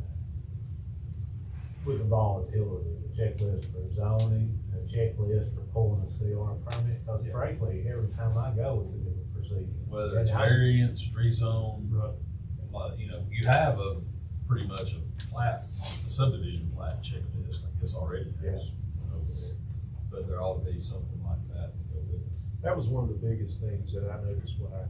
with the volatility, a checklist for zoning, a checklist for pulling a CR permit, because frankly, every time I go, it's a different procedure. Whether it's variance, rezone, you have pretty much a subdivision plat checklist, I guess, already. Yes. Over there. But there ought to be something like that to go with it. That was one of the biggest things that I noticed when I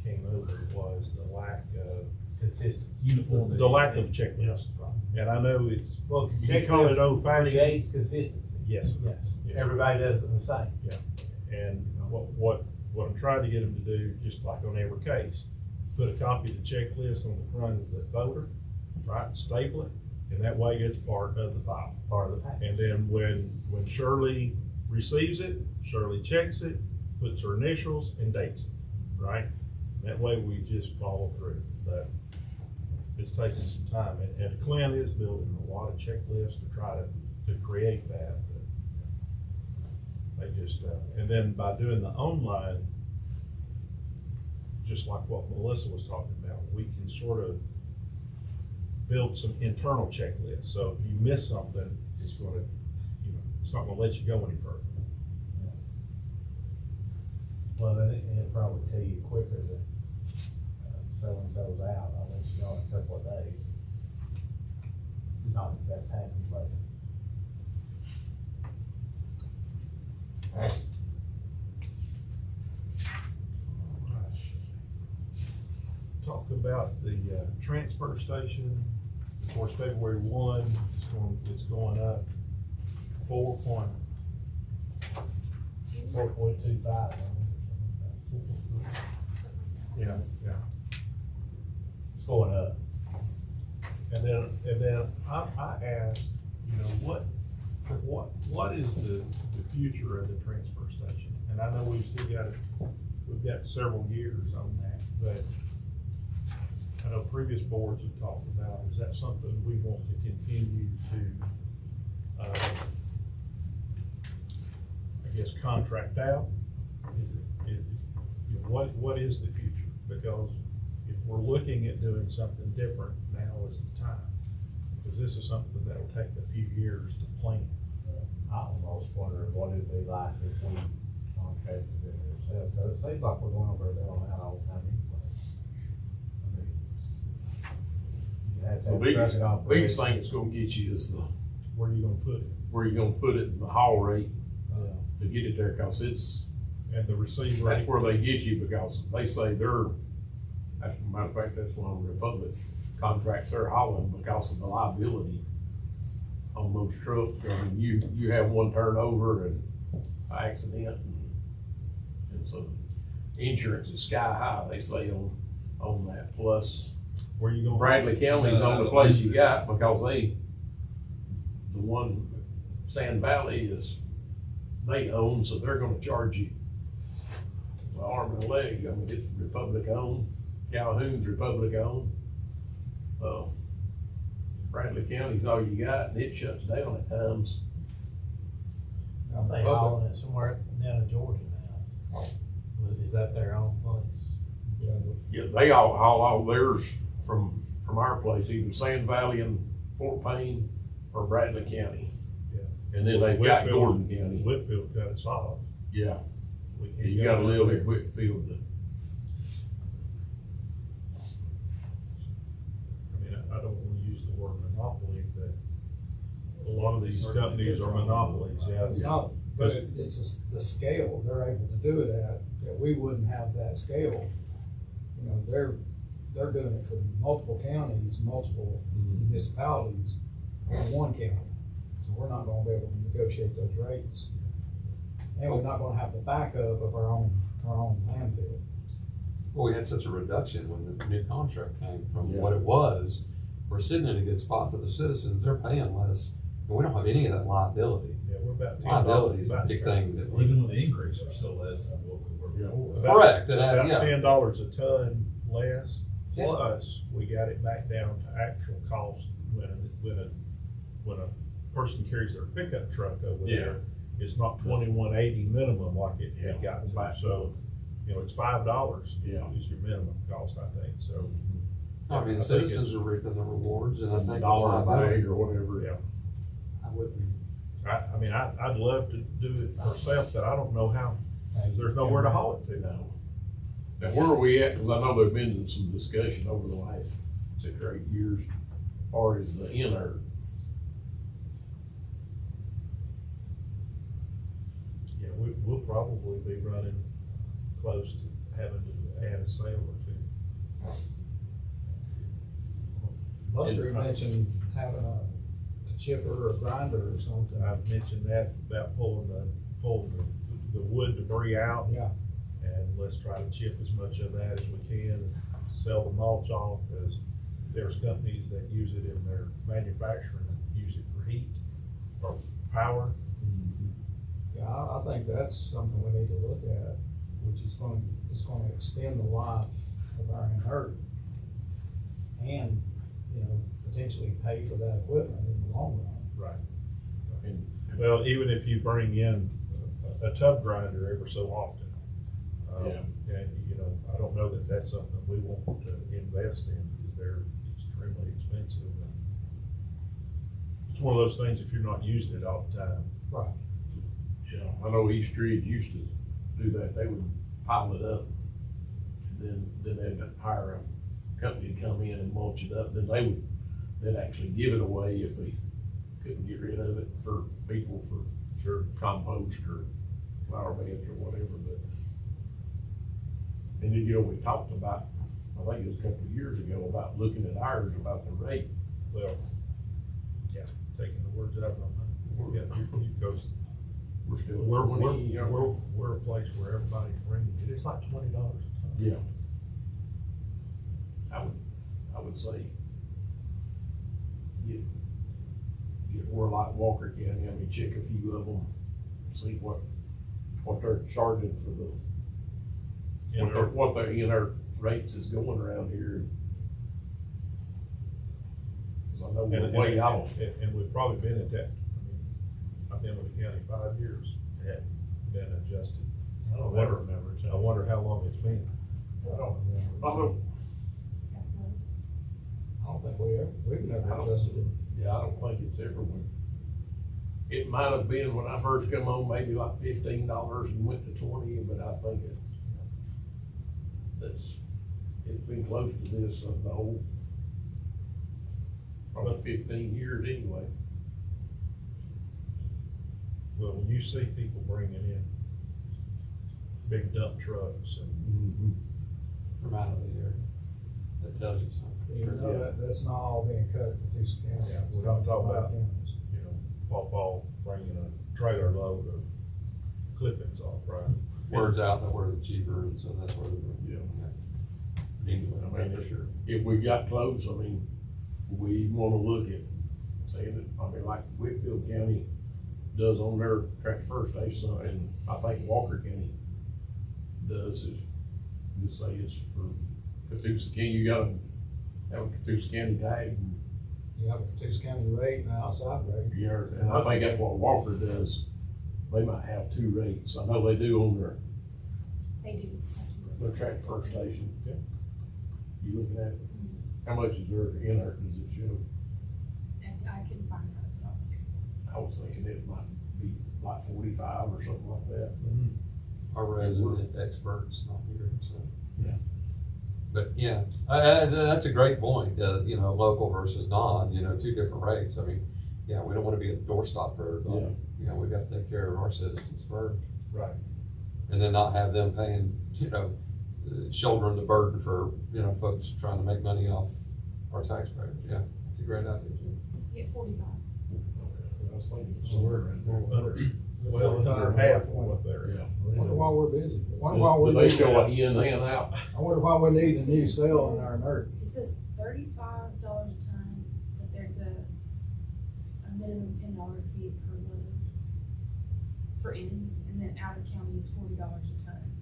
came over, was the lack of Consistency. uniformity. The lack of checklists. And I know it's, Well, you call it old fashioned. creates consistency. Yes. Yes, Yes. everybody does it the same. And what I'm trying to get them to do, just like on every case, put a copy of the checklist on the front of the folder, right, staple it, and that way it's part of the file. Part of the package. And then when Shirley receives it, Shirley checks it, puts her initials and dates it, right? That way we just follow through. But it's taking some time, and Clint is building a lot of checklists to try to create that. But they just, and then by doing the online, just like what Melissa was talking about, we can sort of build some internal checklists. So if you miss something, it's gonna, it's not gonna let you go any further. Well, then it'll probably tell you quicker that so-and-so's out, I'll let you know in a couple of days. Not that that's happened lately. Talk about the transfer station Of course, February 1, it's going up 4.25. Yeah. It's going up. And then I asked, you know, what is the future of the transfer station? And I know we've got several years on that, but I know previous boards have talked about, is that something we want to continue to, I guess, contract out? You know, what is the future? Because if we're looking at doing something different, now is the time. Because this is something that'll take a few years to plan. I almost wonder what it'd be like if we contracted it ourselves, because it seems like we're going over there on that all the time anyway. I mean, you have to The have biggest, trucking operation. biggest thing it's gonna get you is Where are you gonna put it? where you gonna put it in the haul rate Yeah. to get it there, cause And the receiver. that's where they get you, because they say that's, as a matter of fact, that's one Republic contracts they're hauling because of the liability on those trucks. I mean, you have one turnover and accident, and so insurance is sky high, they say on that. Plus, Where you gonna? Bradley County's the only place you got, because the one Sand Valley they own, so they're gonna charge you an arm and a leg. I mean, it's Republic owned, Calhoun's Republic owned. Bradley County's all you got, and it shuts down at times. They hauling it somewhere down in Georgia now. Is that their own place? Yeah, they all haul all theirs from our place, either Sand Valley and Fort Payne or Bradley County. Yeah. And then they've got Whitfield- Gordon County. Whitfield got it solved. Yeah, We can't you go gotta live there. in Whitfield to. I mean, I don't wanna use the word monopoly, but a lot of these companies are monopolies, yeah. It's not, but it's just the scale they're able to do it at, that we wouldn't have that scale. You know, they're doing it for multiple counties, multiple municipalities in one county. So we're not gonna be able to negotiate those rates. And we're not gonna have the backup of our own landfill. Well, we had such a reduction when the new contract came from Yeah. what it was. We're sitting in a good spot for the citizens, they're paying less, and we don't have any of that liability. Yeah, we're about $10. Liability is a big thing that we. Even with the increase, we're still less than what we were before. Correct, and About yeah. $10 a ton less, Yeah. plus we got it back down to actual cost when a person carries their pickup truck over there. It's not 21.80 minimum like it had gotten back, so, you know, it's $5 Yeah. is your minimum cost, I think, so. I mean, think the citizens are reaping the rewards, and I think. Dollar a liability- bag or whatever. Yeah, I wouldn't. I mean, I'd love to do it ourselves, but I don't know how, 'cause there's nowhere to haul it to now. Now, where are we at? Cause I know there's been some discussion over the last 6 or 8 years, as far as the inert. Yeah, we'll probably be running close to having to add a sale or two. Buster mentioned having a chipper or a grinder or something. I've mentioned that about pulling the wood debris out, Yeah, and let's try to chip as much of that as we can, sell the mulch off, as there's companies that use it in their manufacturing, use it for heat or power. yeah, I think that's something we need to look at, which is gonna extend the life of our inert. And, you know, potentially pay for that equipment in the long run. Right. And Well, even if you bring in a tub grinder ever so often. Yeah. And, you know, I don't know that that's something we want to invest in, because they're extremely expensive. And it's one of those things, if you're not using it all the time. Right. Yeah, I know East Ridge used to do that. They would pile it up, and then they'd hire a company to come in and mulch it up. Then they'd actually give it away if they couldn't get rid of it for people for compost or flower beds or whatever. But and then, you know, we talked about, I think it was a couple of years ago, about looking at ours, about the rate. Well, yeah, taking the words out of my mouth. Yeah, because We're still we're, at we're, 20, we're a place where everybody's bringing it. It's like $20 a ton. Yeah. I would say, get more like Walker County, I mean, check a few of them, see what they're charging for the, what their, their rates is going around here. 'Cause I know we're way off. And we've probably been at that, I mean, I've been with the county 5 years, it hadn't been adjusted. I don't ever remember. I wonder how long it's been. I don't remember. I don't think we've never adjusted it. Yeah, I don't think it's ever went. It might have been when I first come on, maybe like $15 and went to 20, but I think it's been close to this of the whole, probably 15 years anyway. Well, when you see people bringing in big dump trucks and From out of the area, that tells you something. You know, that's not all being cut in Catoosa County. Yeah, we're not talking about- Counties. you know, Paul bringing a trailer load of clippings off, right? Words out that we're the cheaper, and so that's where they're. Yeah. Anyway, I mean, for sure. If we got close, I mean, we wanna look at saying that, I mean, like Whitfield County does on their transfer station, and I think Walker County does, is just say it's for Catoosa County, you gotta have a Catoosa County tag. You have a Catoosa County rate and an outside rate. Yeah, and I think that's what Walker does. They might have two rates. I know they do on They do. their transfer station. Yeah. You looking at, how much is there in there, does it show? And I couldn't find it, that's what I was looking for. I was thinking it might be like 45 or something like that. Our resident experts not here, so. Yeah. But yeah, that's a great point, you know, local versus non, you know, two different rates. I mean, yeah, we don't wanna be a doorstop for everybody. Yeah. You know, we gotta take care of our citizens first. Right. And then not have them paying, you know, shouldering the burden for, you know, folks trying to make money off our taxpayers. Yeah, that's a great idea, too. Yeah, 45. I was thinking So we're under, well, Well, under half of what they're. Yeah. Wonder why we're busy. Wonder why Do we they need, show an in and out? I wonder why we need a new cell in our NERC. It says $35 a ton, but there's a minimum $10 fee per load for in, and then out of county is $40 a ton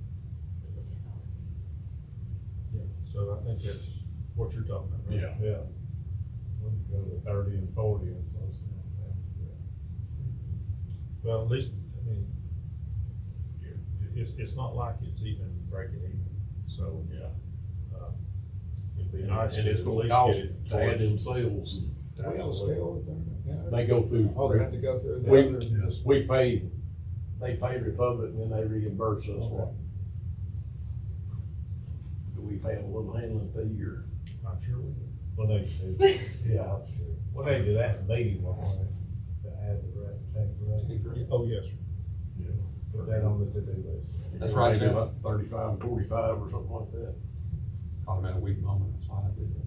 with the $10 fee. Yeah, so I think that's what you're talking about, right? Yeah. Yeah. We can go to 30 and 40 and so. Well, at least, I mean, it's not like it's even breaking even, so. Yeah. It'd be nice to And it's at gonna least cost get it to add towards- them sales. Do we have a scale with them? Yeah. They go through. Oh, they have to go through the We, other. we pay, they pay Republic and then they reimburse us. Okay. Do we pay them a little handling fee or? I'm sure we do. Well, they do. Yeah, I'm sure. Well, they do that in meeting one way, to add the rate, change the rate. Oh, yes, sir. Yeah. Put that on the to-do list. That's right, Maybe Jim. about 35 and 45 or something like that, Caught them at a weak moment, that's why I did that.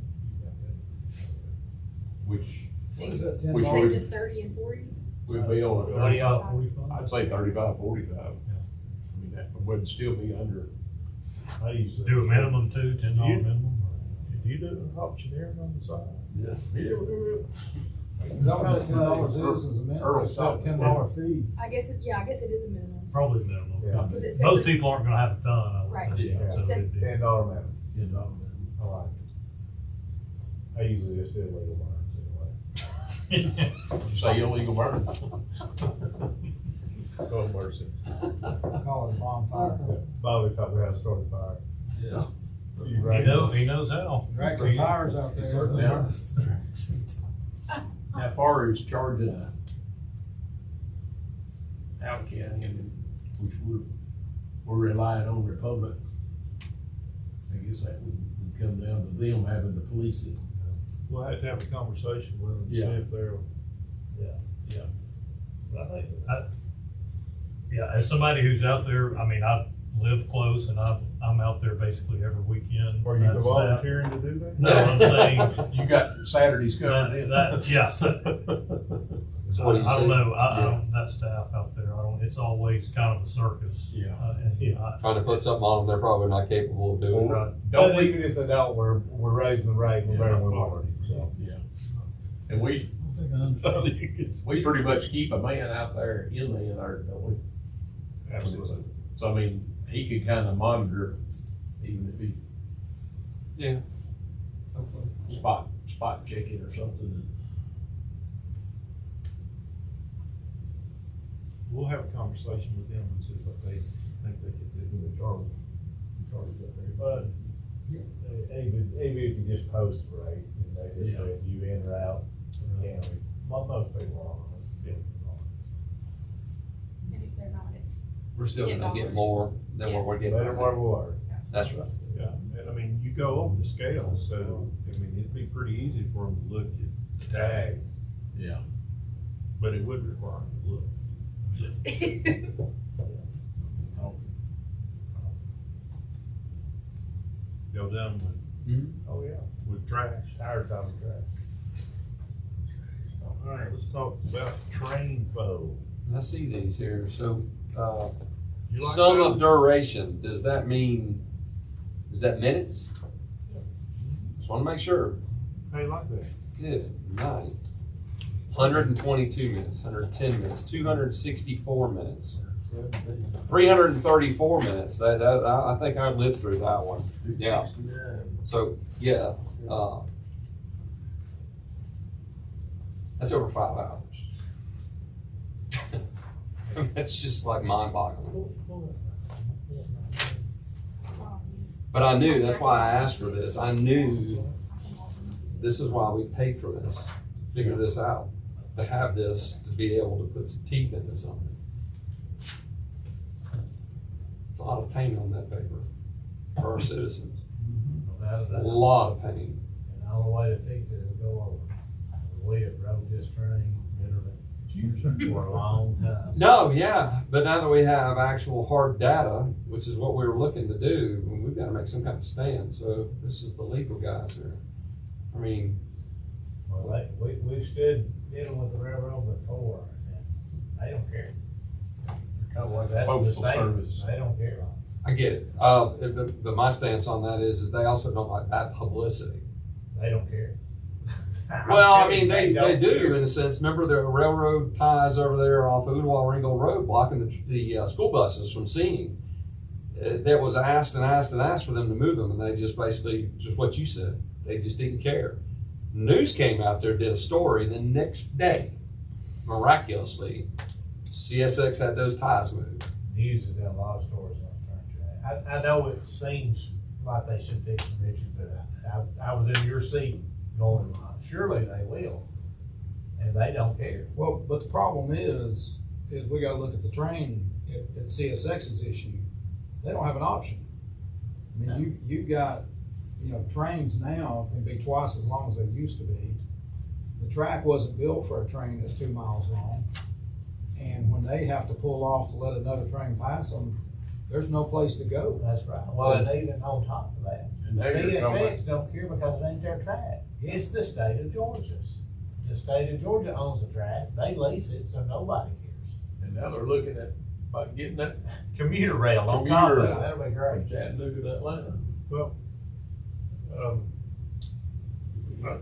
which What is that, We Say should- to 30 and 40? would be on a 45. I'd say 35, 45. I mean, that would still be under. I used to. Do a minimum too, $10 You- minimum? Do you do an auctioneering on the side? Yeah. Is that what that $10 is a minute? Earl It's that Sutton. $10 fee. I guess it is a minimum. Probably minimum. Yeah. Because it says Most it's- people aren't gonna have a ton, I would Right. say. Yeah. So it'd be- $10 minimum. You know. I like it. I usually just do legal burns anyway. You say illegal burn? Oh, mercy. Call it a bonfire. Bobby taught me how to start a fire. Yeah. You He right? knows how. Drag some tires out there. Yeah. How far is charging out county, and which we're relying on Republic. I guess that would come down to them having to police it. We'll have to have a conversation with them, see Yeah. if they're. But I think, yeah, as somebody who's out there, I mean, I live close, and I'm out there basically every weekend. Are you That's that. volunteering to do that? No, I'm saying, You got Saturdays covered in. yes. What do you I don't say? know, I Yeah. don't, that staff out there, it's always kind of a circus. Yeah. Trying to put something on them they're probably not capable of doing. But Don't even if they don't, we're raising the rate, we're better than we were, so. Yeah. And we pretty much keep a man out there in there, don't we? Absolutely. So I mean, he could kind of monitor, even if he Yeah. Hopefully. spot checking or something. We'll have a conversation with them and see what they think they could do in Charlie. Charlie's up there. But, even if you just post the rate, and they just Yeah. said you in or out, county, most people are on it. And if they're not, it's, We're still gonna get $10. more than what we're getting. Better right where now. we were. That's right. Yeah, and I mean, you go over the scale, so, I mean, it'd be pretty easy for them to look at the tag, Yeah. but it would require them to look. Go down Oh, yeah. with trash. Tired of trash. All right, let's talk about train foe. And I see these here, so, You like sum of those? duration, does that mean, is that minutes? yes. Just wanna make sure. How you like that? Good night. 122 minutes, 110 minutes, 264 minutes, 334 minutes. I think I'd live through that one. Yeah. So, yeah, that's over 5 hours. That's just like mind-boggling. But I knew, that's why I asked for this. I knew this is why we paid for this, to figure this out, to have this, to be able to put some teeth into something. It's a lot of pain on that paper for our citizens. A lot of pain. And all the way to fix it is go over. We have rode this train literally for a long time. No, yeah, but now that we have actual hard data, which is what we were looking to do, we've got to make some kind of stand. So this is the legal guys here. I mean, Well, we've stood dealing with the railroad before, and they don't care. That's the Postal state, Service. they don't care. I get it. But my stance on that is they also don't like bad publicity. They don't care. Well, I mean, they don't do care. in a sense. Remember the railroad ties over there off Ooltewah Ringgold Road blocking the school buses from seeing. That was asked and asked and asked for them to move them, and they just basically, just what you said, they just didn't care. News came out there, did a story, the next day, miraculously, CSX had those ties moved. News has done a lot of stories on the train track. I know it seems like they should fix some issues, but I was in your seat going, surely they will. And they don't care. Well, but the problem is we gotta look at the train at CSX's issue. They don't have an option. I mean, you've got, trains now can be twice as long as they used to be. The track wasn't built for a train that's 2 miles long. And when they have to pull off to let another train pass them, there's no place to go. That's right. Well, and even on top of that, And they're CSX don't care because it ain't their track. It's the state of Georgia's. The state of Georgia owns the track. They lease it, so nobody cares. And now they're looking at about getting that Commuter rail on top of Commuter it. rail. That'll be from great. Chattanooga to Atlanta. Well,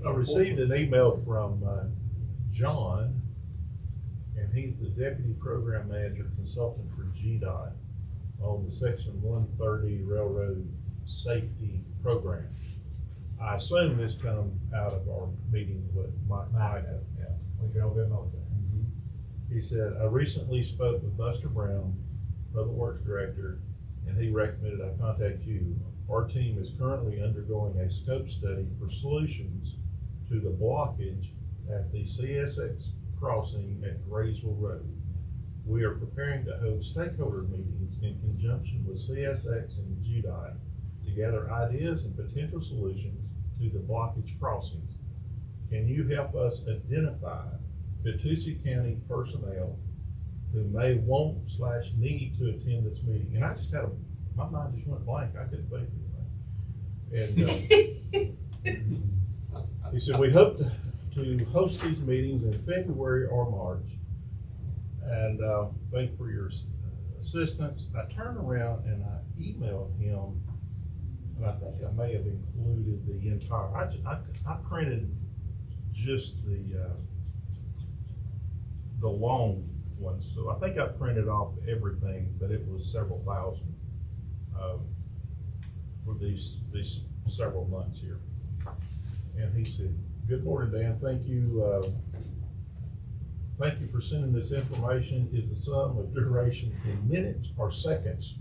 I received an email from John, and he's the Deputy Program Manager Consultant for GDOT on the Section 130 Railroad Safety Program. I assume this come out of our meeting with Mike. Yeah, we drove him over there. He said, I recently spoke with Buster Brown, Public Works Director, and he recommended I contact you. Our team is currently undergoing a scope study for solutions to the blockage at the CSX crossing at Graysville Road. We are preparing to hold stakeholder meetings in conjunction with CSX and GDOT to gather ideas and potential solutions to the blockage crossings. Can you help us identify Catoosa County personnel who may want/need to attend this meeting? And I just had a my mind just went blank, I couldn't think of anything. And, he said, we hope to host these meetings in February or March. And, thank you for your assistance. I turned around and I emailed him, and I think I may have included the entire, I printed just the long ones, so I think I printed off everything, but it was several thousand, for these several months here. And he said, good morning, Dan, thank you for sending this information. Is the sum of duration in minutes or seconds?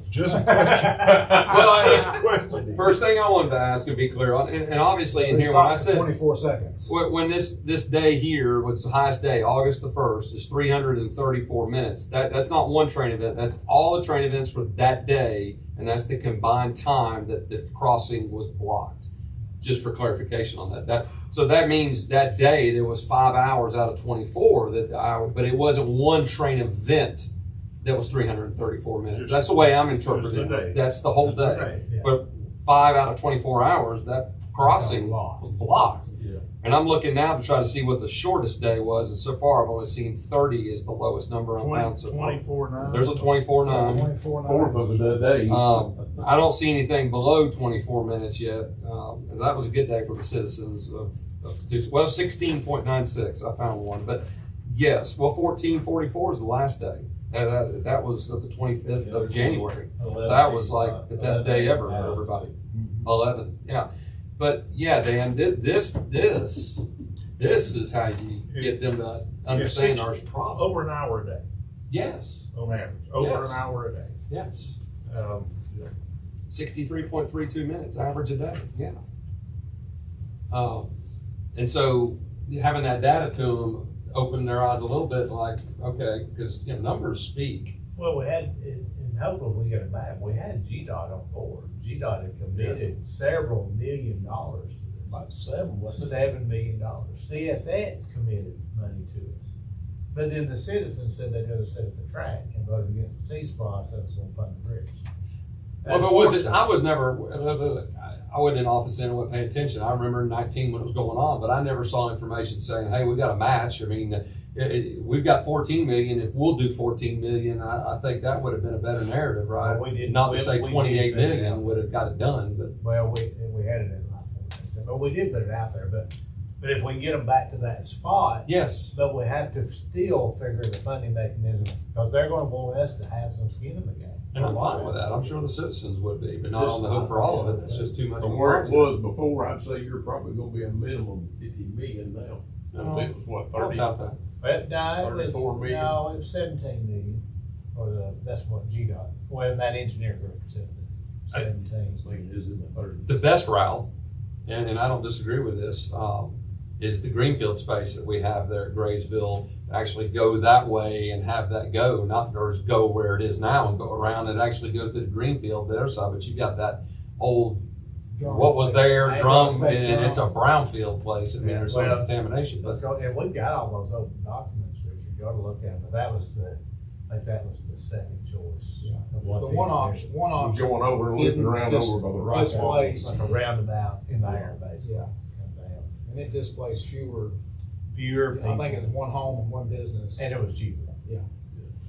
Just a question. Just a question. First thing I wanted to ask and be clear on, and obviously in here, when I said 24 seconds. when this day here, what's the highest day, August the 1st, is 334 minutes. That's not one train event. That's all the train events for that day, and that's the combined time that the crossing was blocked. Just for clarification on that. So that means that day there was 5 hours out of 24 but it wasn't one train event that was 334 minutes. That's the way I'm interpreting it. That's the whole day. Yeah. But 5 out of 24 hours, that crossing was blocked. Yeah. And I'm looking now to try to see what the shortest day was, and so far I've only seen 30 is the lowest number I've found so far. 24/9. There's a 24/9. 24 Fourth of the day. I don't see anything below 24 minutes yet. That was a good day for the citizens of Catoosa. Well, 16.96, I found one. But yes, well, 1444 is the last day. That was the 25th of January. That was like the best day ever for everybody. 11, yeah. But yeah, Dan, this is how you get them to understand our problem. Over an hour a day, Yes, on average, over Yes. an hour a day. yes. Yeah. 63.32 minutes average a day, yeah. And so having that data to them opened their eyes a little bit, like, okay, because numbers speak. Well, we had, and hopefully we get it back, we had GDOT on board. GDOT had committed several $1 million, About seven, wasn't it? $7 million. C.S.I. committed money to us. But then the citizens said they're gonna set up the track and voted against the T-Splosh, so it's gonna fund the bridge. Well, but was it, I was never, I wasn't in office then, I wasn't paying attention. I remember in 19 when it was going on, but I never saw information saying, hey, we got a match. I mean, we've got 14 million. If we'll do 14 million, I think that would have been a better narrative, right? Well, we didn't- Not to say we 28 didn't put it million out. would have got it done, but Well, we had it at like 14, but we did put it out there, but if we can get them back to that spot, yes. but we have to still figure the funding mechanism, because they're gonna want us to have some skin in the game. And I'm fine with that. I'm sure the citizens would be, but not on the hook for all of it. It's just too much. From where it was before, I'd say you're probably gonna be a minimum 50 million now. No, It was what, I don't 30? doubt that. But no, it 34 was, million. no, it was 17 million, that's what GDOT, well, that engineer group said, 17. I think it is in the 30s. The best route, and I don't disagree with this, is the greenfield space that we have there at Graysville. Actually go that way and have that go, not just go where it is now and go around and actually go through the greenfield the other side. But you got that old, what was there, drum, and it's a brownfield place. I mean, there's so much contamination. But And we've got all those open documents, Richard, you ought to look at them, but that was I think that was the second choice. Yeah. of what The they one did. option, one option. Going over and looking around Dis- over by the right. displays. Like a roundabout in the air, basically. Yeah. Come down. And it displays fewer, Fewer people. I think it's one home and one business. And it was cheaper.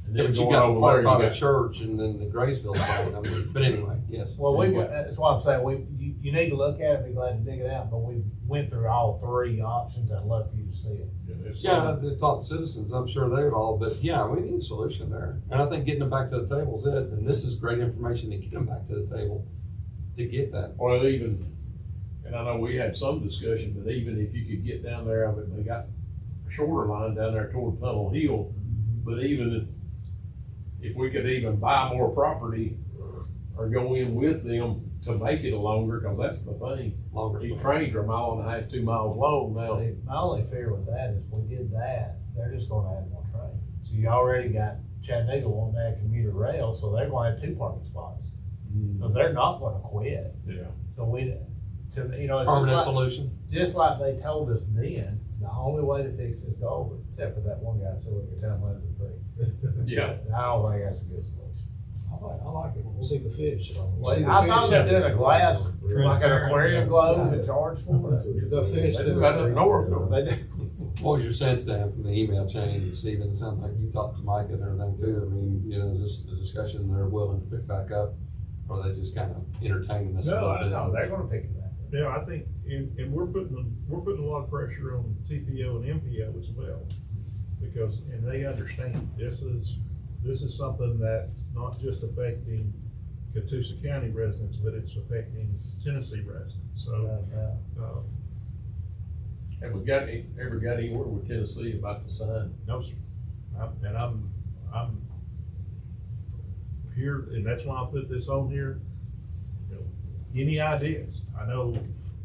And yeah, then but you going got the over part there, by you the got, church and then the Graysville side. I mean, but anyway, yes. Well, that's why I'm saying, you need to look at it, be glad to dig it out, but we went through all three options, I'd love for you to see it. there's Yeah, some- to talk to citizens, I'm sure they'd all, but yeah, we need a solution there. And I think getting them back to the table is it, and this is great information to get them back to the table to get that. Well, even, and I know we had some discussion, but even if you could get down there, I mean, they got a shorter line down there toward Tunnel Hill, but even if we could even buy more property or go in with them to make it a longer, because that's the thing. Longer. These trains are a mile and a half, 2 miles long now. My only fear with that is if we did that, they're just gonna add more trains. So you already got Chattanooga wanting to add commuter rail, so they're gonna have 2 parking spots. So they're not gonna quit. Yeah. So it's Permanent just like, solution. just like they told us then, the only way to fix this is go over, except for that one guy, so we can tell him let it be. Yeah. I don't think that's a good solution. I like it, we'll see the fish. Well, See the I thought fish. they did a glass, like an Transparent, aquarium yeah. globe to charge for it. The fish They do do that it. up north, they do. What was your sense, Dan, from the email chain, Stephen? It sounds like you talked to Mike and everything too. I mean, you know, is this a discussion they're willing to pick back up? Or are they just kind of entertaining this a No, little I bit? No, they're gonna pick it back. Yeah, I think, and we're putting a lot of pressure on TPO and MPO as well. Because, and they understand, this is something that's not just affecting Catoosa County residents, but it's affecting Tennessee residents, so, Have we ever got anywhere with Tennessee about the sign? no, sir. I'm here, and that's why I put this on here. You know, any ideas? I know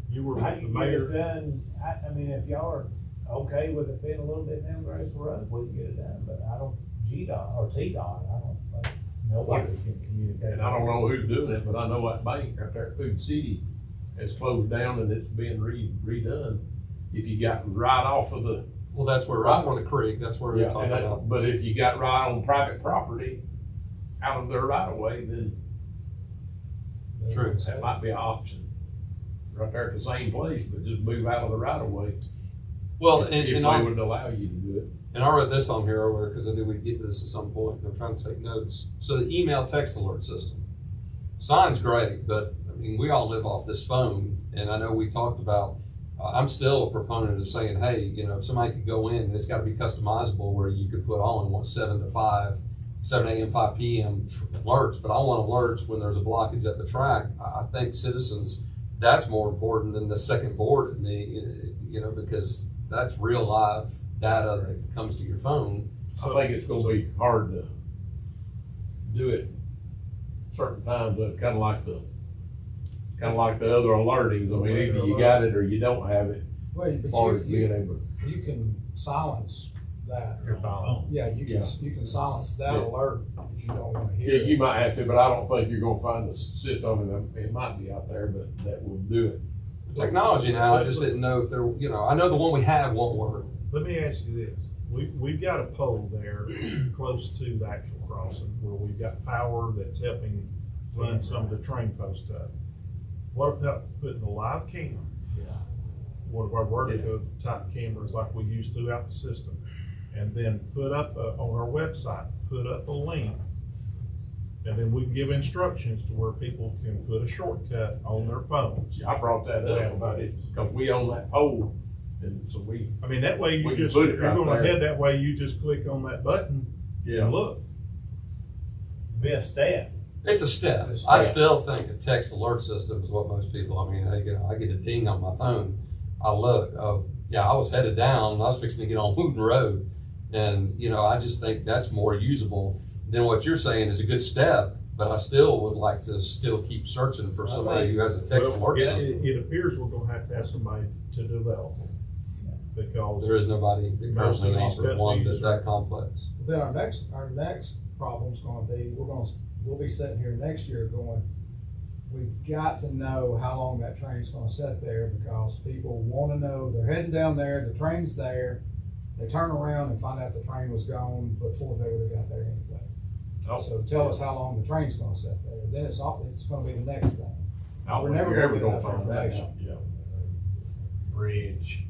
you were How with the you get it mayor. done, I mean, if y'all are okay with it being a little bit down Graceville Road, we can get it done, but I don't, GDOT or TDOT, I don't think, nobody can communicate. And I don't know who's doing it, but I know that bank right there at Food City has closed down and it's being redone. If you got right off of the, Well, that's where, right for the creek, that's where they're yeah, talking and that's, about. but if you got right on private property, out of their right of way, then True. that might be an option. Right there at the same place, but just move out of the right of way. Well, If and they I would allow you to do it. And I wrote this on here earlier because I knew we'd get to this at some point. I'm trying to take notes. So the email text alert system. Sign's great, but I mean, we all live off this phone. And I know we talked about, I'm still a proponent of saying, hey, you know, if somebody could go in, it's got to be customizable where you could put on and want 7 to 5, 7 a.m., 5 p.m. alerts. But I want alerts when there's a blockage at the track. I think citizens, that's more important than the second board at me, you know, because that's real live data that comes to your phone. I think it's gonna be hard to do it certain times, kinda like the other alertings. I mean, either you got it or you don't have it, Well, as far as but being able. you can silence that. Your phone. Yeah, you can silence that Yeah. alert if you don't wanna hear Yeah, it. you might have to, but I don't think you're gonna find the system, and it might be out there, but that will do it. Technology now, I just didn't know if there, you know, I know the one we have won't work. Let me ask you this, we've got a pole there close to the actual crossing where we've got power that's helping run some of the train post stuff. What about putting a live camera? One of our vertical type cameras like we use throughout the system. And then put up, on our website, put up a link. And then we can give instructions to where people can put a shortcut on their phones. I brought that up about it, cause we own that pole, and so I mean, that way We you can just, put if it you're right gonna there. head that way, you just click on that button and look. Be a step. It's a step. It's a I step. still think a text alert system is what most people, I mean, I get a ding on my phone. I look, I was headed down, I was fixing to get on Wooten Road. And, you know, I just think that's more usable than what you're saying is a good step. But I still would like to still keep searching for somebody who has a text Well, alert yeah, system. it appears we're gonna have to have somebody to develop it. Because. There is nobody that Most of currently these offers one companies that's that complex. Then our next problem's gonna be, we'll be sitting here next year going, we've got to know how long that train's gonna sit there because people wanna know, they're heading down there, the train's there. They turn around and find out the train was gone before they would've got there anyway. Oh. So tell us how long the train's gonna sit there, then it's gonna be the next thing. I don't We're think never you're ever gonna gonna get enough find that out. information. Yeah. Bridge.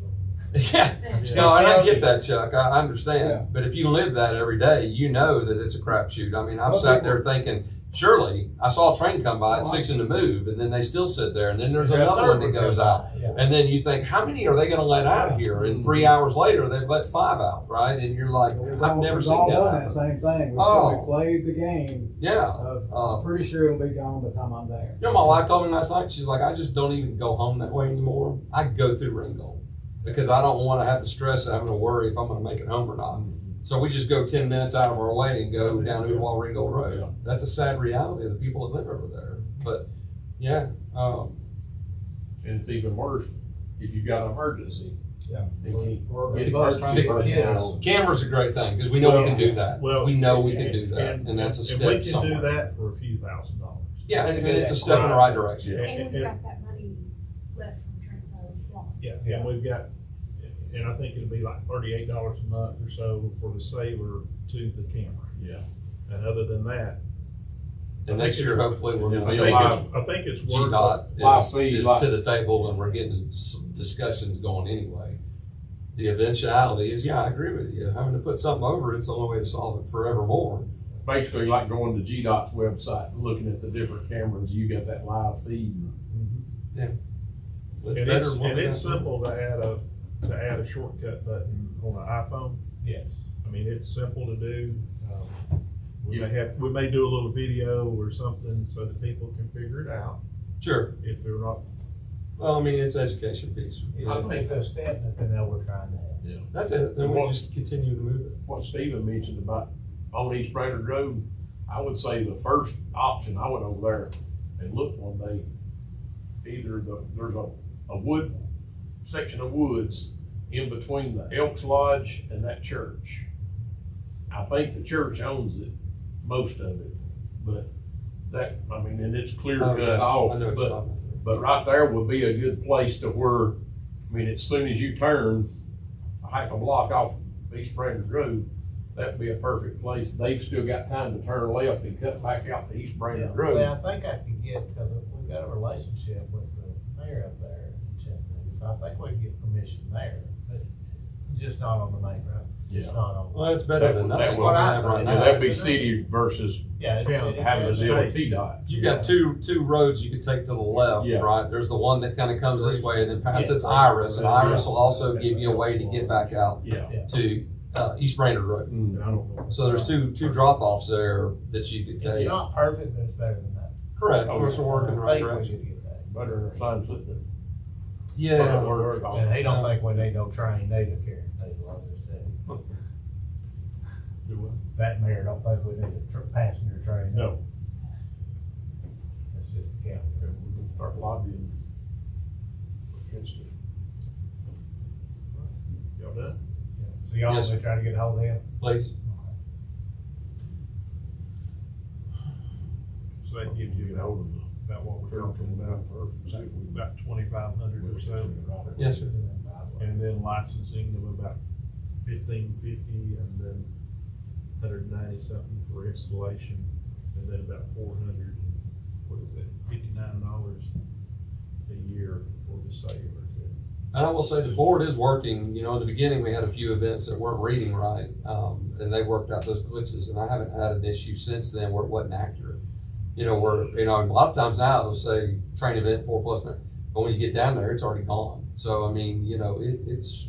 Yeah, no, and I get that, Chuck, I Yeah. understand, but if you live that every day, you know that it's a crapshoot. I mean, I've Well, sat there thinking, surely, I saw a train come by, it's Well, fixing to move, and then they still sit there, and then there's Yeah, another third one that one goes comes out. by, yeah. And then you think, how many are they gonna let out of here? And 3 hours later, they've let 5 out, right? And you're like, I've never seen that We've all done that happen. same thing, Oh. we've played the game Yeah. of, I'm pretty sure it'll be gone by the time I'm there. You know, my wife told me last night, she's like, I just don't even go home that way anymore. I go through Ringgold because I don't want to have the stress of having to worry if I'm going to make it home or not. So we just go 10 minutes out of our way and go down Ooltewah Ringgold Road. That's a sad reality of the people that live over there. But yeah, And it's even worse if you got an emergency. Yeah. And Or get a bus emergency trying to get personnel. kids. camera's a great thing because we know we can do that. Well, We know we can do that, and that's a And step we can do somewhere. that for a few $1,000s. Yeah, and it's a step in the right direction. Yeah. And we've got that money left from transfer and lost. Yeah, and we've got, and I think it'll be like $38 a month or so for the saver to the camera. Yeah. And other than that, And next year, hopefully, we're gonna I see think GDOT I think it's worth it. Live feed, is live- to the table and we're getting some discussions going anyway. The eventuality is, yeah, I agree with you. Having to put something over it's the only way to solve it forevermore. Basically like going to GDOT's website and looking at the different cameras, you got that live feed. And better it's, than what and we it's got. simple to add a shortcut button on an iPhone. Yes. I mean, it's simple to do. We may do a little video or something so that people can figure it out Sure. if they're not. Well, I mean, it's education piece. I think it's a step that they know we're trying to have. That's it. Then we just continue to move it. What Stephen mentioned about on East Brainerd Road, I would say the first option, I went over there and looked one day, there's a wood, section of woods in between the Elks Lodge and that church. I think the church owns it, most of it, but that, I mean, and it's clear Oh, cut yeah. off, I know what you're but, talking about. but right there would be a good place to where, I mean, as soon as you turn a half a block off East Brainerd Road, that'd be a perfect place. They've still got time to turn left and cut back out to East Brainerd See, Road. I think I can get, because we've got a relationship with the mayor up there in Chattanooga, so I think we can get permission there, but just not on the main road. Just Yeah. not on. Well, it's better than That nothing would- what we I have say. right Yeah, now. that'd be city versus Yeah, it's Yeah, city. having to it's deal with state. T-Dot. You got two roads you could take to the left, Yeah. right? There's the one that kind of comes this way and then past Yeah. it's Iris, and Yeah. Iris will also give you a way to get back out Yeah. to East Brainerd Road. And I don't know. So there's two drop offs there that you could It's take. not perfect, but it's better than that. Correct. Of course, we're working in the right I think we direction. could get that. Better than a sign sitting there. Yeah. And he don't think we need no train neither, Karen, neither others do. Do what? That mayor don't think we need a passenger train. No. That's just the county. Okay, we're gonna start lobbying against it. Y'all done? So y'all Yes, want me to try to get a hold of him? Please. So that gives you Get hold of about what we're talking about, about 2,500 or so. Yes, sir. And then licensing of about 1,550 and then 190 something for installation. And then about 400, what is that, $59 a year for the cellular. And I will say the board is working, in the beginning, we had a few events that weren't reading right, and they worked out those glitches, and I haven't had an issue since then where it wasn't accurate. A lot of times now it'll say train event 4+ minutes, but when you get down there, it's already gone. So, I mean, it's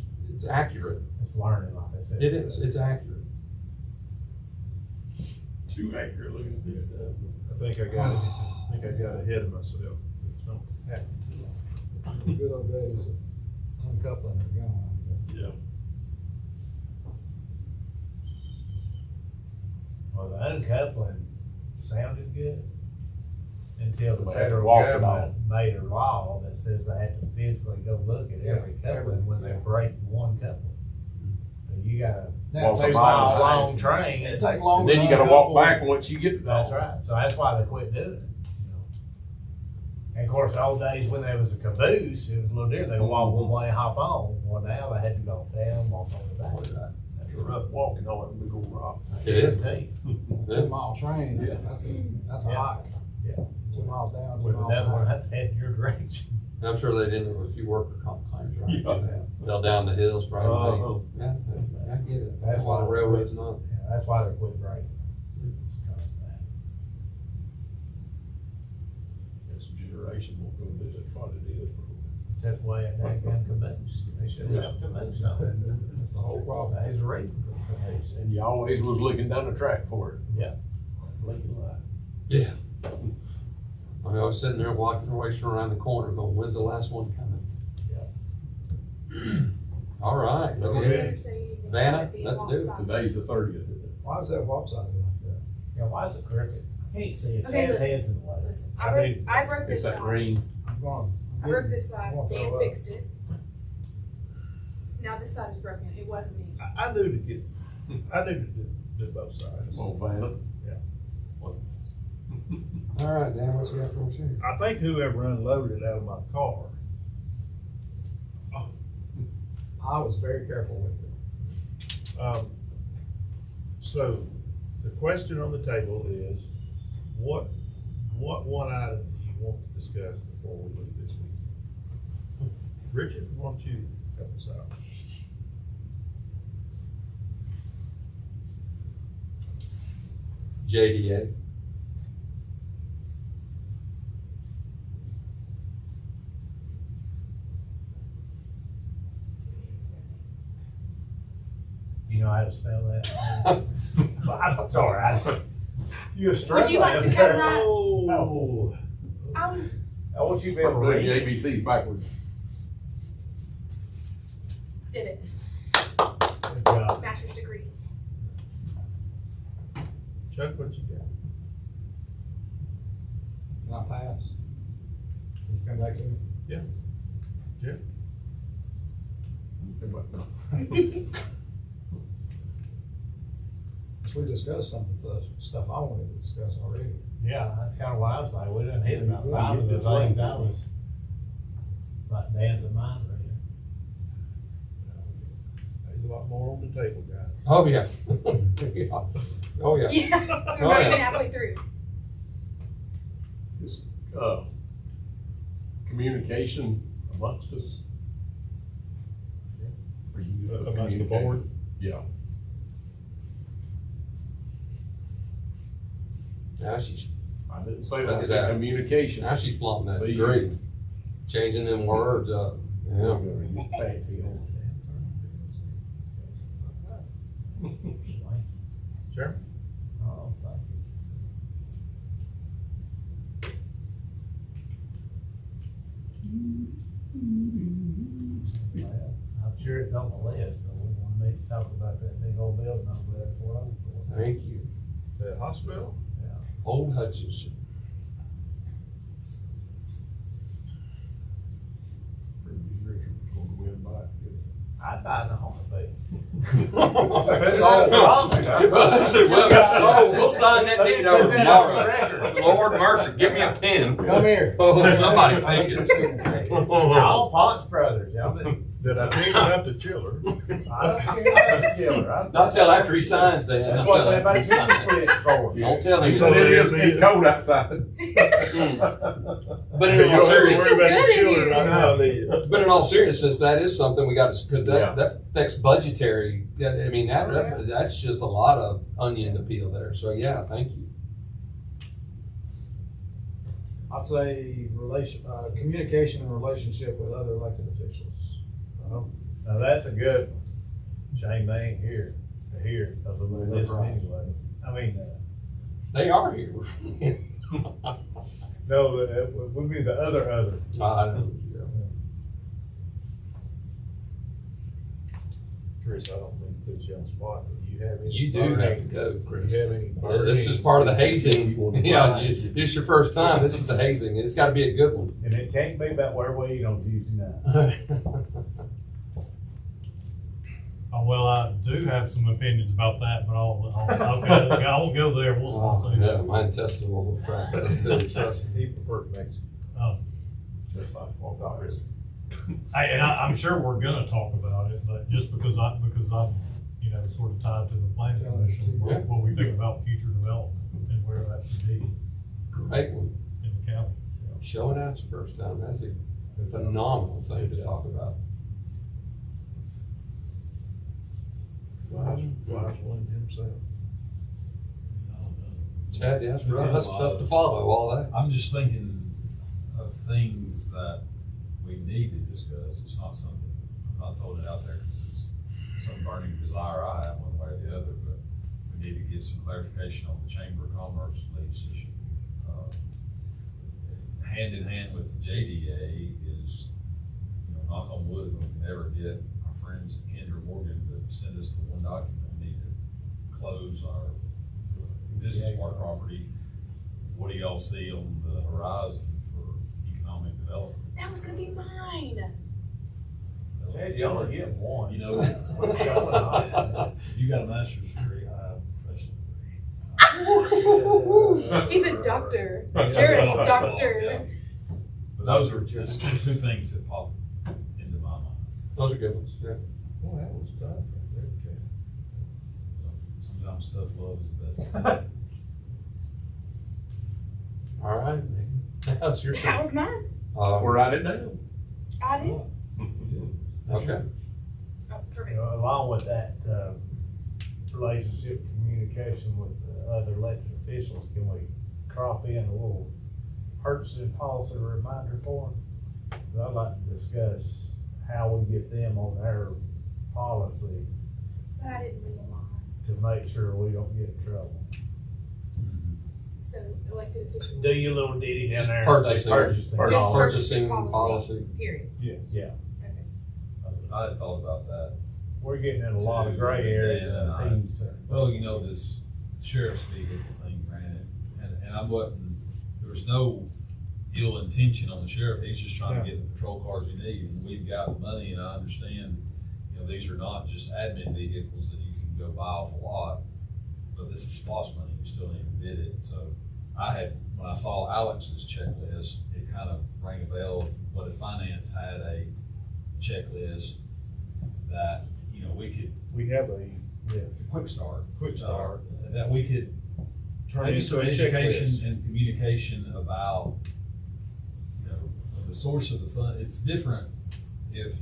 accurate. It's learning, like I said. It is, it's accurate. Too accurate looking at this stuff. I think I got ahead of myself. Don't happen too long. The good old days of uncoupling are gone. Yeah. Well, the uncoupling sounded good until the They had to federal walk it government made a law that says they have to physically go look at every coupling when they break one coupling. And you gotta, Now, Walk it takes a mile. mile long train. It take And longer. then you to gotta walk uncouple. back once you get. That's right, so that's why they quit doing it. And of course, the old days when there was a caboose, it was a little different, they walk one way and hop on, well, now they had to go down, walk on the back. It's a rough walking on that big old rock. It is. 2-mile train, that's a Yeah. hike. Yeah. 2 miles down, 2 With miles another one, back. have to head your direction. I'm sure they didn't with a few worker comp claims, right? Yeah. Fell down the hills probably. Uh-huh. Yeah, I get it. That's That's why the why- railroad's not. Yeah, that's why they're quit breaking. It's because of that. This generation won't go do it, what it is. Took away a daggone caboose. They should have left caboose on it. That's the whole problem. There's a reason for the caboose. And you always was looking down the track for it. Yeah. Blinking light. Yeah. I mean, I was sitting there walking around the corner going, when's the last one coming? All right, look at it. Vanna, let's do it. Today's the 30th. Why is that lopsided like that? Yeah, why is it crooked? I can't see it. Okay, Dad's listen. head's in the way. Listen, I I broke It's this that side. green. I'm going. I broke this side, I'm gonna Dan throw up. fixed it. Now this side is broken, it wasn't me. I knew to do both sides. Come on, Vanna. All right, Dan, what you got for us here? I think whoever unloaded it out of my car, I was very careful with it. so the question on the table is, what what one item do you want to discuss before we leave this week? Richard, why don't you help us out? JDA. You know how to spell that? I'm sorry, you Would you like to cover that? Oh, I was, I want you to be able to Doing the read. ABCs backwards. did it, Good job. master's degree. Chuck, what you got? Can I pass? Can you come back in? Jeff? We discussed some of the stuff I wanted to discuss already. Yeah, that's kind of why I was like, we didn't hit about 5 of the things I was, like Dan's in mind right here. There's a lot more on the table, guys. Oh, yeah. Yeah. Oh, yeah. Yeah, we're Oh, not yeah. even halfway through. Just, communication amongst us. Are you good with Amongst the board? Yeah. Now she's, I didn't say Look that, I at said that. communication. now she's flaunting that See, degree, changing them words up. Yeah. Fancy. Chairman? Oh, thank you. Well, I'm sure it's on the list, but we want to talk about that big old building over there for us. Thank you. The hospital? Old Hutchinson. I'd buy in a heartbeat. We'll sign that deed over tomorrow. Lord mercy, give me a pen. Come here. Oh, somebody take it. All Ponce brothers, y'all been, Did I pick it up the chiller? I don't care about the killer. Not till after he signs, Dan. That's Not what till everybody after he gets signs. switched for. Don't tell him. So it is- It's cold outside. But in all seriousness, Worry about the It's good in chiller here. right now, do you? but in all seriousness, that is something we got to, because Yeah. that affects budgetary. Yeah, I mean, that's just a lot of onion to peel there. So yeah, thank you. I'd say communication and relationship with other elected officials. Now, that's a good one. Shame they ain't here to hear of the listen anyway. I mean, They are here. no, it would be the other. I know. Chris, I don't mean to put you on the spot, but do you have any? You do have to go, Do Chris. you have any? This is part of the hazing. Yeah, this is your first time. This is the hazing. It's got to be a good one. And it can't be about where we eat on Tuesday night. Oh, well, I do have some opinions about that, but okay, I won't go there, we'll Oh, say yeah, that. my intestinal tract does too, trust me. He prefers Mexican. Oh. That's fine, well, not really. I'm sure we're gonna talk about it, but just because I'm, you know, sort of tied to the planning commission, Yeah. what we think about future development and where that should be Great one. in the county. Showing out's the first time. That's a phenomenal thing to talk about. Wise one himself. Chad, yeah, that's rough. That's tough to follow, all that. I'm just thinking of things that we need to discuss. It's not something, I'm not throwing it out there because it's some burning desire I have one way or the other, but we need to get some clarification on the Chamber of Commerce lease issue. Hand in hand with the JDA is, you know, knock on wood, we can never get our friends at Kinder Morgan to send us the one document. We need to close our business park property. What do y'all see on the horizon for economic development? That was gonna be mine. Chad, you only get one. You know, We're showing off. you got a master's degree, I have a professional degree. He's a doctor, Juris doctor. But those are just two things that pop into my mind. Those are good ones, yeah. Well, that was tough. right there, Chad. Sometimes tough love is the best. All right, now it's your That turn. was mine. We'll write it down. I did. Okay. Oh, You perfect. know, along with that, relationship communication with the other elected officials, can we crop in a little purchasing policy reminder for them? 'Cause I'd like to discuss how we get them on their policy But I didn't leave a line. to make sure we don't get in trouble. So elected officials. Do your little ditty down Just there and say purchasing. purchasing. Just Purchasing policy. Period. Yeah, Okay. I had thought about that. we're getting in a lot of gray areas. Yeah, and he's, Well, you know, this sheriff's vehicle thing, granted, and I wasn't, there was no ill intention on the sheriff, he's just trying to get the patrol cars he needs, and we've got the money, and I understand, you know, these are not just admin vehicles that you can go buy off a lot, but this is SPOS money, you still need to bid it, so when I saw Alex's checklist, it kind of rang a bell, what if finance had a checklist that, you know, We have a quick start. quick start. That we could Turn maybe into some a education checklist. and communication about, you know, the source of the fund. It's different if,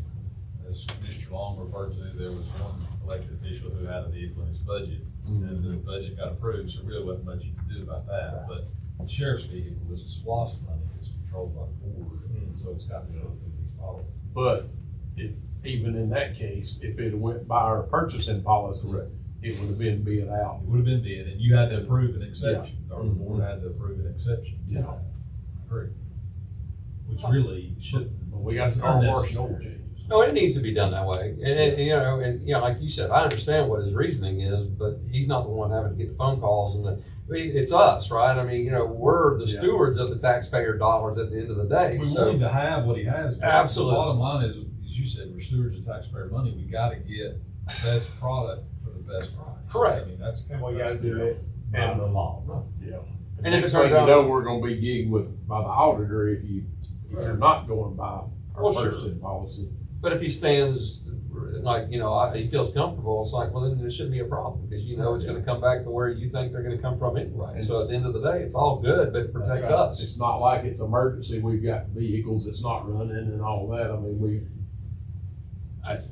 as Mr. Long referred to, there was one elected official who had a vehicle in his budget, and the budget got approved, so really wasn't much you could do about that. But the sheriff's vehicle is a SPOS money, it's controlled by the board, so it's got to go through these policies. But if, even in that case, if it went by our purchasing policy, Correct. it would have been bid out. It would have been bid, and you had to approve an exception, or the board had to approve an exception. Yeah. I agree. Which really shouldn't. But we got to start working on changes. No, it needs to be done that way. And like you said, I understand what his reasoning is, but he's not the one having to get the phone calls it's us, right? I mean, we're the stewards of the taxpayer dollars at the end of the day. We So want him to have what he has. But Absolutely. The bottom line is, as you said, we're stewards of taxpayer money. We gotta get the best product for the best price. Correct. I mean, that's. and we gotta do it by the law. Yeah. And if it Next turns thing out you know, it's- we're gonna be gigged with, by the auditor if you're not going by our Well, sure. purchasing policy. But if he stands, he feels comfortable, it's like, well, then there shouldn't be a problem, because it's gonna come back to where you think they're gonna come from anyway. So at the end of the day, it's all good, but it protects right. us. It's not like it's emergency, we've got vehicles that's not running and all that. I mean,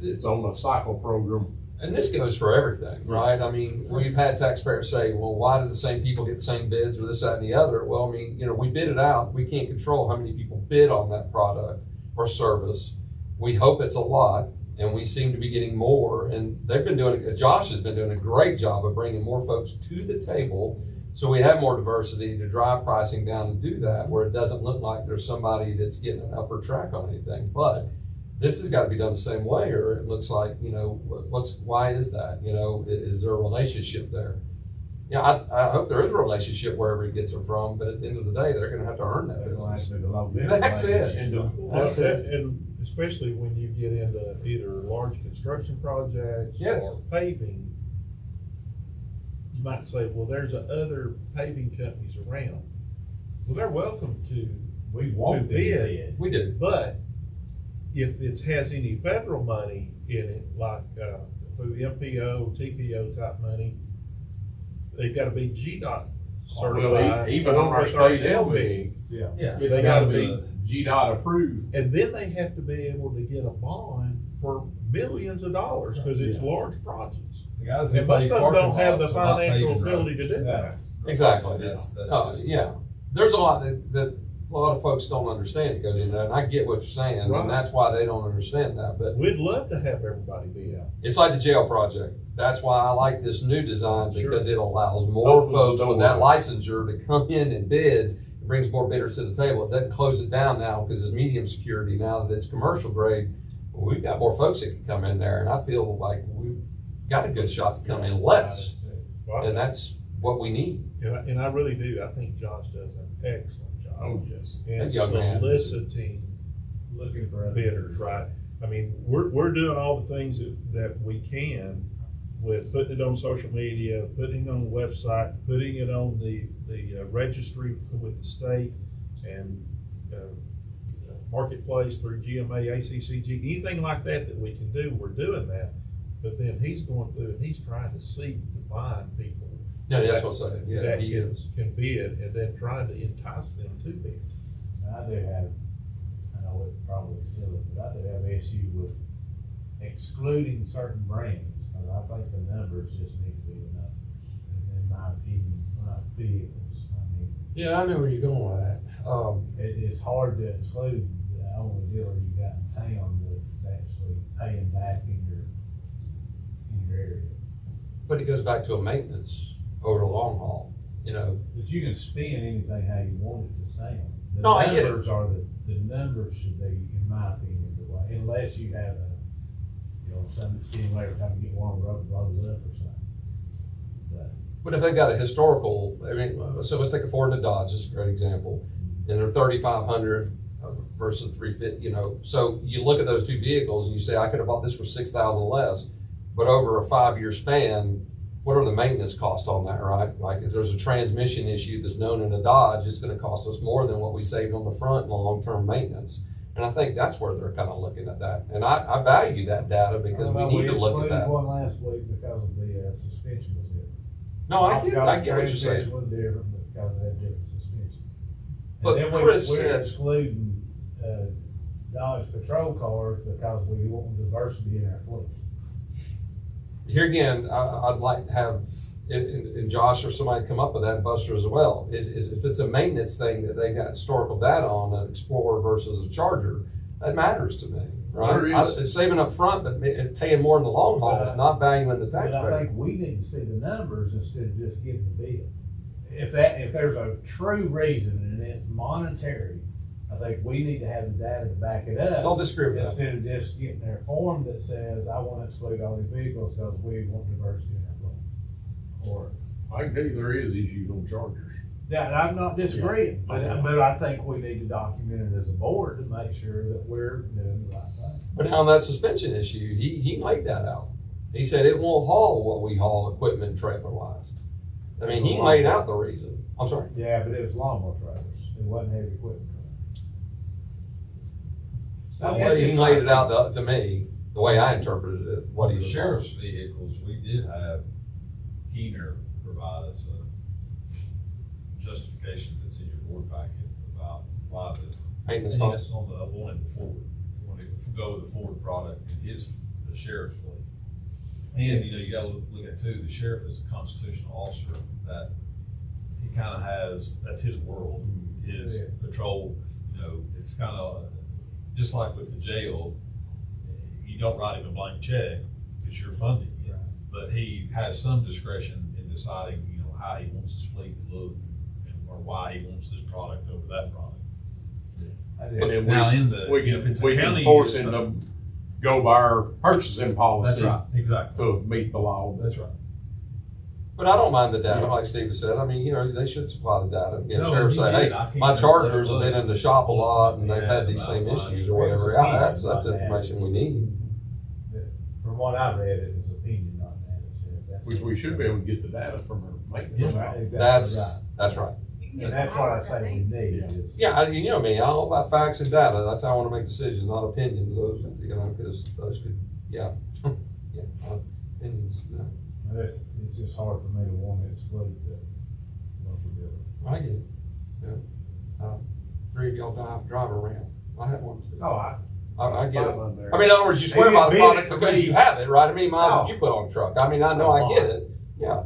it's on a cycle program. And this goes for everything, right? I mean, we've had taxpayers say, well, why did the same people get the same bids or this, that, and the other? Well, I mean, we bid it out. We can't control how many people bid on that product or service. We hope it's a lot, and we seem to be getting more. And Josh has been doing a great job of bringing more folks to the table, so we have more diversity to drive pricing down and do that, where it doesn't look like there's somebody that's getting an upper track on anything. But this has got to be done the same way, or it looks like, why is that? Is there a relationship there? I hope there is a relationship wherever he gets them from, but at the end of the day, they're gonna have to earn that business. That's it. That's it. And especially when you get into either large construction projects Yes. or paving, you might say, well, there's other paving companies around. Well, they're welcome to We want To to bid. bid. We do. But if it has any federal money in it, like through MPO, TPO type money, they've got to be GDOT certified. Well, even on our or sorry, state LB. Yeah. Yeah. They They gotta gotta be- be GDOT approved. And then they have to be able to get a bond for millions of dollars because it's Yeah. large projects. The guys that And most pay of them parking don't have the lots are not financial paving ability to roads. do that. Exactly. That's just. Yeah, there's a lot that a lot of folks don't understand that goes into that, and I get what you're saying, Right. and that's why they don't understand that. But We'd love to have everybody be out. it's like the jail project. That's why I like this new design, Sure. because it allows more Opens the folks with door. that licensure to come in and bid. It brings more bidders to the table. It doesn't close it down now because it's medium security. Now that it's commercial grade, we've got more folks that can come in there, and I feel like we've got a good shot to come in less, and that's what we need. And I really do. I think Josh does an excellent job. Oh, yes. In That young man. soliciting Looking for other bidders, right? I mean, we're doing all the things that we can with putting it on social media, putting it on the website, putting it on the registry with the state and marketplace through GMA, ACCG, anything like that we can do, we're doing that. But then he's going through and he's trying to seek to find people Yeah, that's what I'm saying, yeah, that he is. can bid, and then trying to entice them to bid. I do have, I know it's probably silly, but I do have issue with excluding certain brands, because I think the numbers just need to be enough, in my opinion, my vehicles. I mean, Yeah, I know where you're going with that. it's hard to exclude the only dealer you got in town that's actually paying back in your area. But it goes back to a maintenance over the long haul, you know. But you can spin anything how you want it to sound. The No, I get it. numbers are the numbers should be, in my opinion, the way, unless you have a, you know, some simulator come get one rubber blows up or something. But if they've got a historical, I mean, so let's take a Ford and a Dodge, this is a great example, and they're 3,500 versus 350, you know. So you look at those two vehicles and you say, I could have bought this for 6,000 less, but over a 5-year span, what are the maintenance costs on that, right? Like if there's a transmission issue that's known in a Dodge, it's gonna cost us more than what we saved on the front in long-term maintenance. And I think that's where they're kind of looking at that. And I value that data because we need to look at that. We excluded one last week because of the suspension was different. No, I get what you're Transmission saying. was different, but because of that different suspension. But And then Chris we're said- excluding, Dodge patrol cars because we want diversity in our fleet. Here again, I'd like to have, and Josh or somebody come up with that, and Buster as well, is if it's a maintenance thing that they got historical data on, an Explorer versus a Charger, that matters to me, right? There is. It's saving up front, but paying more in the long haul is not valuing the But I taxpayer. think we need to see the numbers instead of just getting the bid. If there's a true reason and it's monetary, I think we need to have the data to back it up. Don't disagree with that. Instead of just getting their form that says, I want to exclude all these vehicles because we want diversity in our fleet. Or, I can tell you there is issues on Chargers. yeah, I'm not disagreeing, Yeah. but I think we need to document it as a board to make sure that we're doing the right thing. But on that suspension issue, he laid that out. He said it won't haul what we haul equipment trailer wise. I mean, he laid out the reason. I'm sorry. Yeah, but it was lawnmower trailers. It wasn't heavy equipment. The way he laid it out to me, the way I interpreted it, what he The was sheriff's vehicles, we did have Keener provide us a justification that's in your board packet about why the maintenance Yes, costs. on the, wanted the Ford, wanted to go with the Ford product in the sheriff's fleet. And, you know, you gotta look at too, the sheriff is a constitutional officer that he kinda has, that's his world, is Yeah. patrol, you know, it's kinda, just like with the jail, you don't write him a blank check, cause you're funding it. Right. But he has some discretion in deciding, you know, how he wants his fleet to look, or why he wants this product over that product. I And did. then Now, in the, we you know, if it's a can county, force it's him a- to go by our purchasing That's policy right, exactly, to meet the law. that's right. But I don't mind the data, like Steve said. I mean, you know, they should supply the data. You know, No, sheriff he say, did. hey, I can't my remember Chargers what have it been was. in the shop a lot and Yeah, they've had these about same mine. issues or whatever. It's Yeah, that's opinion, information we need. From what I read, it was opinion, not data. That's Which we should be able to get the data from our maintenance. Yeah. Right, exactly That's, right. that's right. And that's what I say we need is. Yeah, you know me, I'm all about facts and data. That's how I want to make decisions, not opinions. Those, you know, because those could, yeah, yeah, opinions, no. It's just hard for me to want to exclude the local dealer. I get it. Yeah. 3 of y'all drive a Ram. I have one too. Oh, I get it. One there. I mean, in other words, you swear They by the bid product it for because me. you have it, right? How many miles have Oh. you put on a truck? I mean, I know, I get it. Yeah,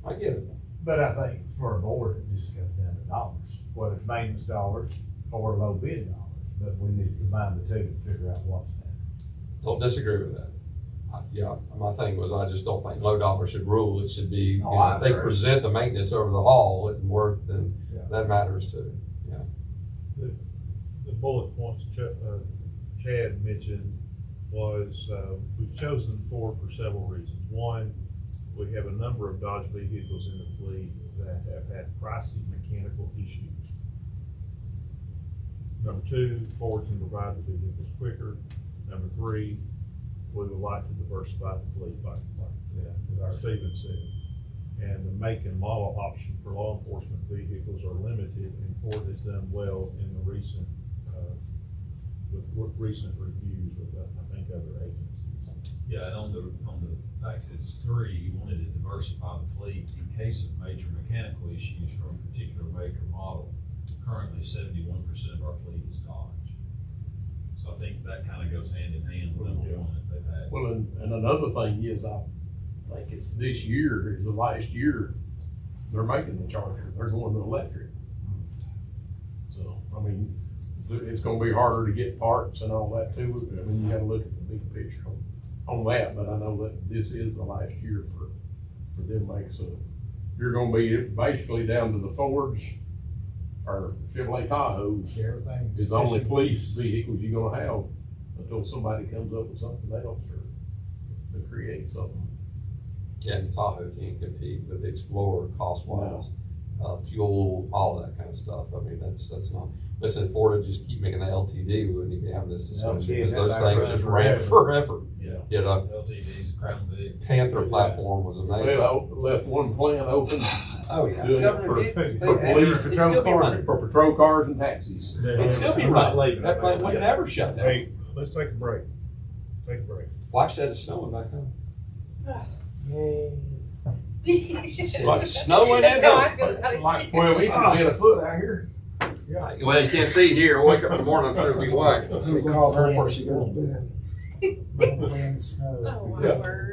I get it. But I think for a board, it just comes down to dollars, whether it's maintenance dollars or low bid dollars. But we need to combine the two to figure out what's better. Don't disagree with that. Yeah, my thing was, I just don't think low dollar should rule. It should be, you Oh, know, I if they agree. present the maintenance over the haul and work, then Yeah. that matters too. Yeah. The bullet points Chad mentioned was, we've chosen Ford for several reasons. One, we have a number of Dodge vehicles in the fleet that have had pricey mechanical issues. Number two, Ford can provide the vehicles quicker. Number three, we would like to diversify the fleet like Stephen said. And the make and model option for law enforcement vehicles are limited, and Ford has done well in the recent, with recent reviews with, I think, other agencies. Yeah, and on the fact that it's 3, you wanted to diversify the fleet in case of major mechanical issues from a particular make or model. Currently, 71% of our fleet is Dodge. So I think that kind of goes hand in hand with the one that they've had. Well, and another thing is, I think it's this year is the last year they're making the Charger, they're going to electric. So, I mean, it's gonna be harder to get parts and all that too. I mean, you gotta look at the big picture on that, but I know that this is the last year for them to make, so you're gonna be basically down to the Fords or Chevrolet Tahoes. Everything. Is the only police vehicles you're gonna have until somebody comes up with something else or to create something. Yeah, the Tahoe can't compete with the Explorer cost wise, fuel, all that kind of stuff. I mean, that's not, listen, if Ford would just keep making the LTD, we wouldn't even be having this discussion, because those things just ran forever. Yeah. You know, LTVs, Crown Vic. Panther platform was amazing. They left one plant open. Oh, yeah. Doing it Government for vehicles, police, it'd still be running. for patrol cars and taxis. It'd still be running. That plant would never shut down. Hey, let's take a break. Take a break. Wife said it's snowing back home. She said Like it's snowing That's at how I home. feel about it. Like 12 inches been a foot out here. Well, you can't see here. I'll wake up in the morning, I'm sure it'll be white. Let me call her before she goes to bed. Oh, my Yeah. word.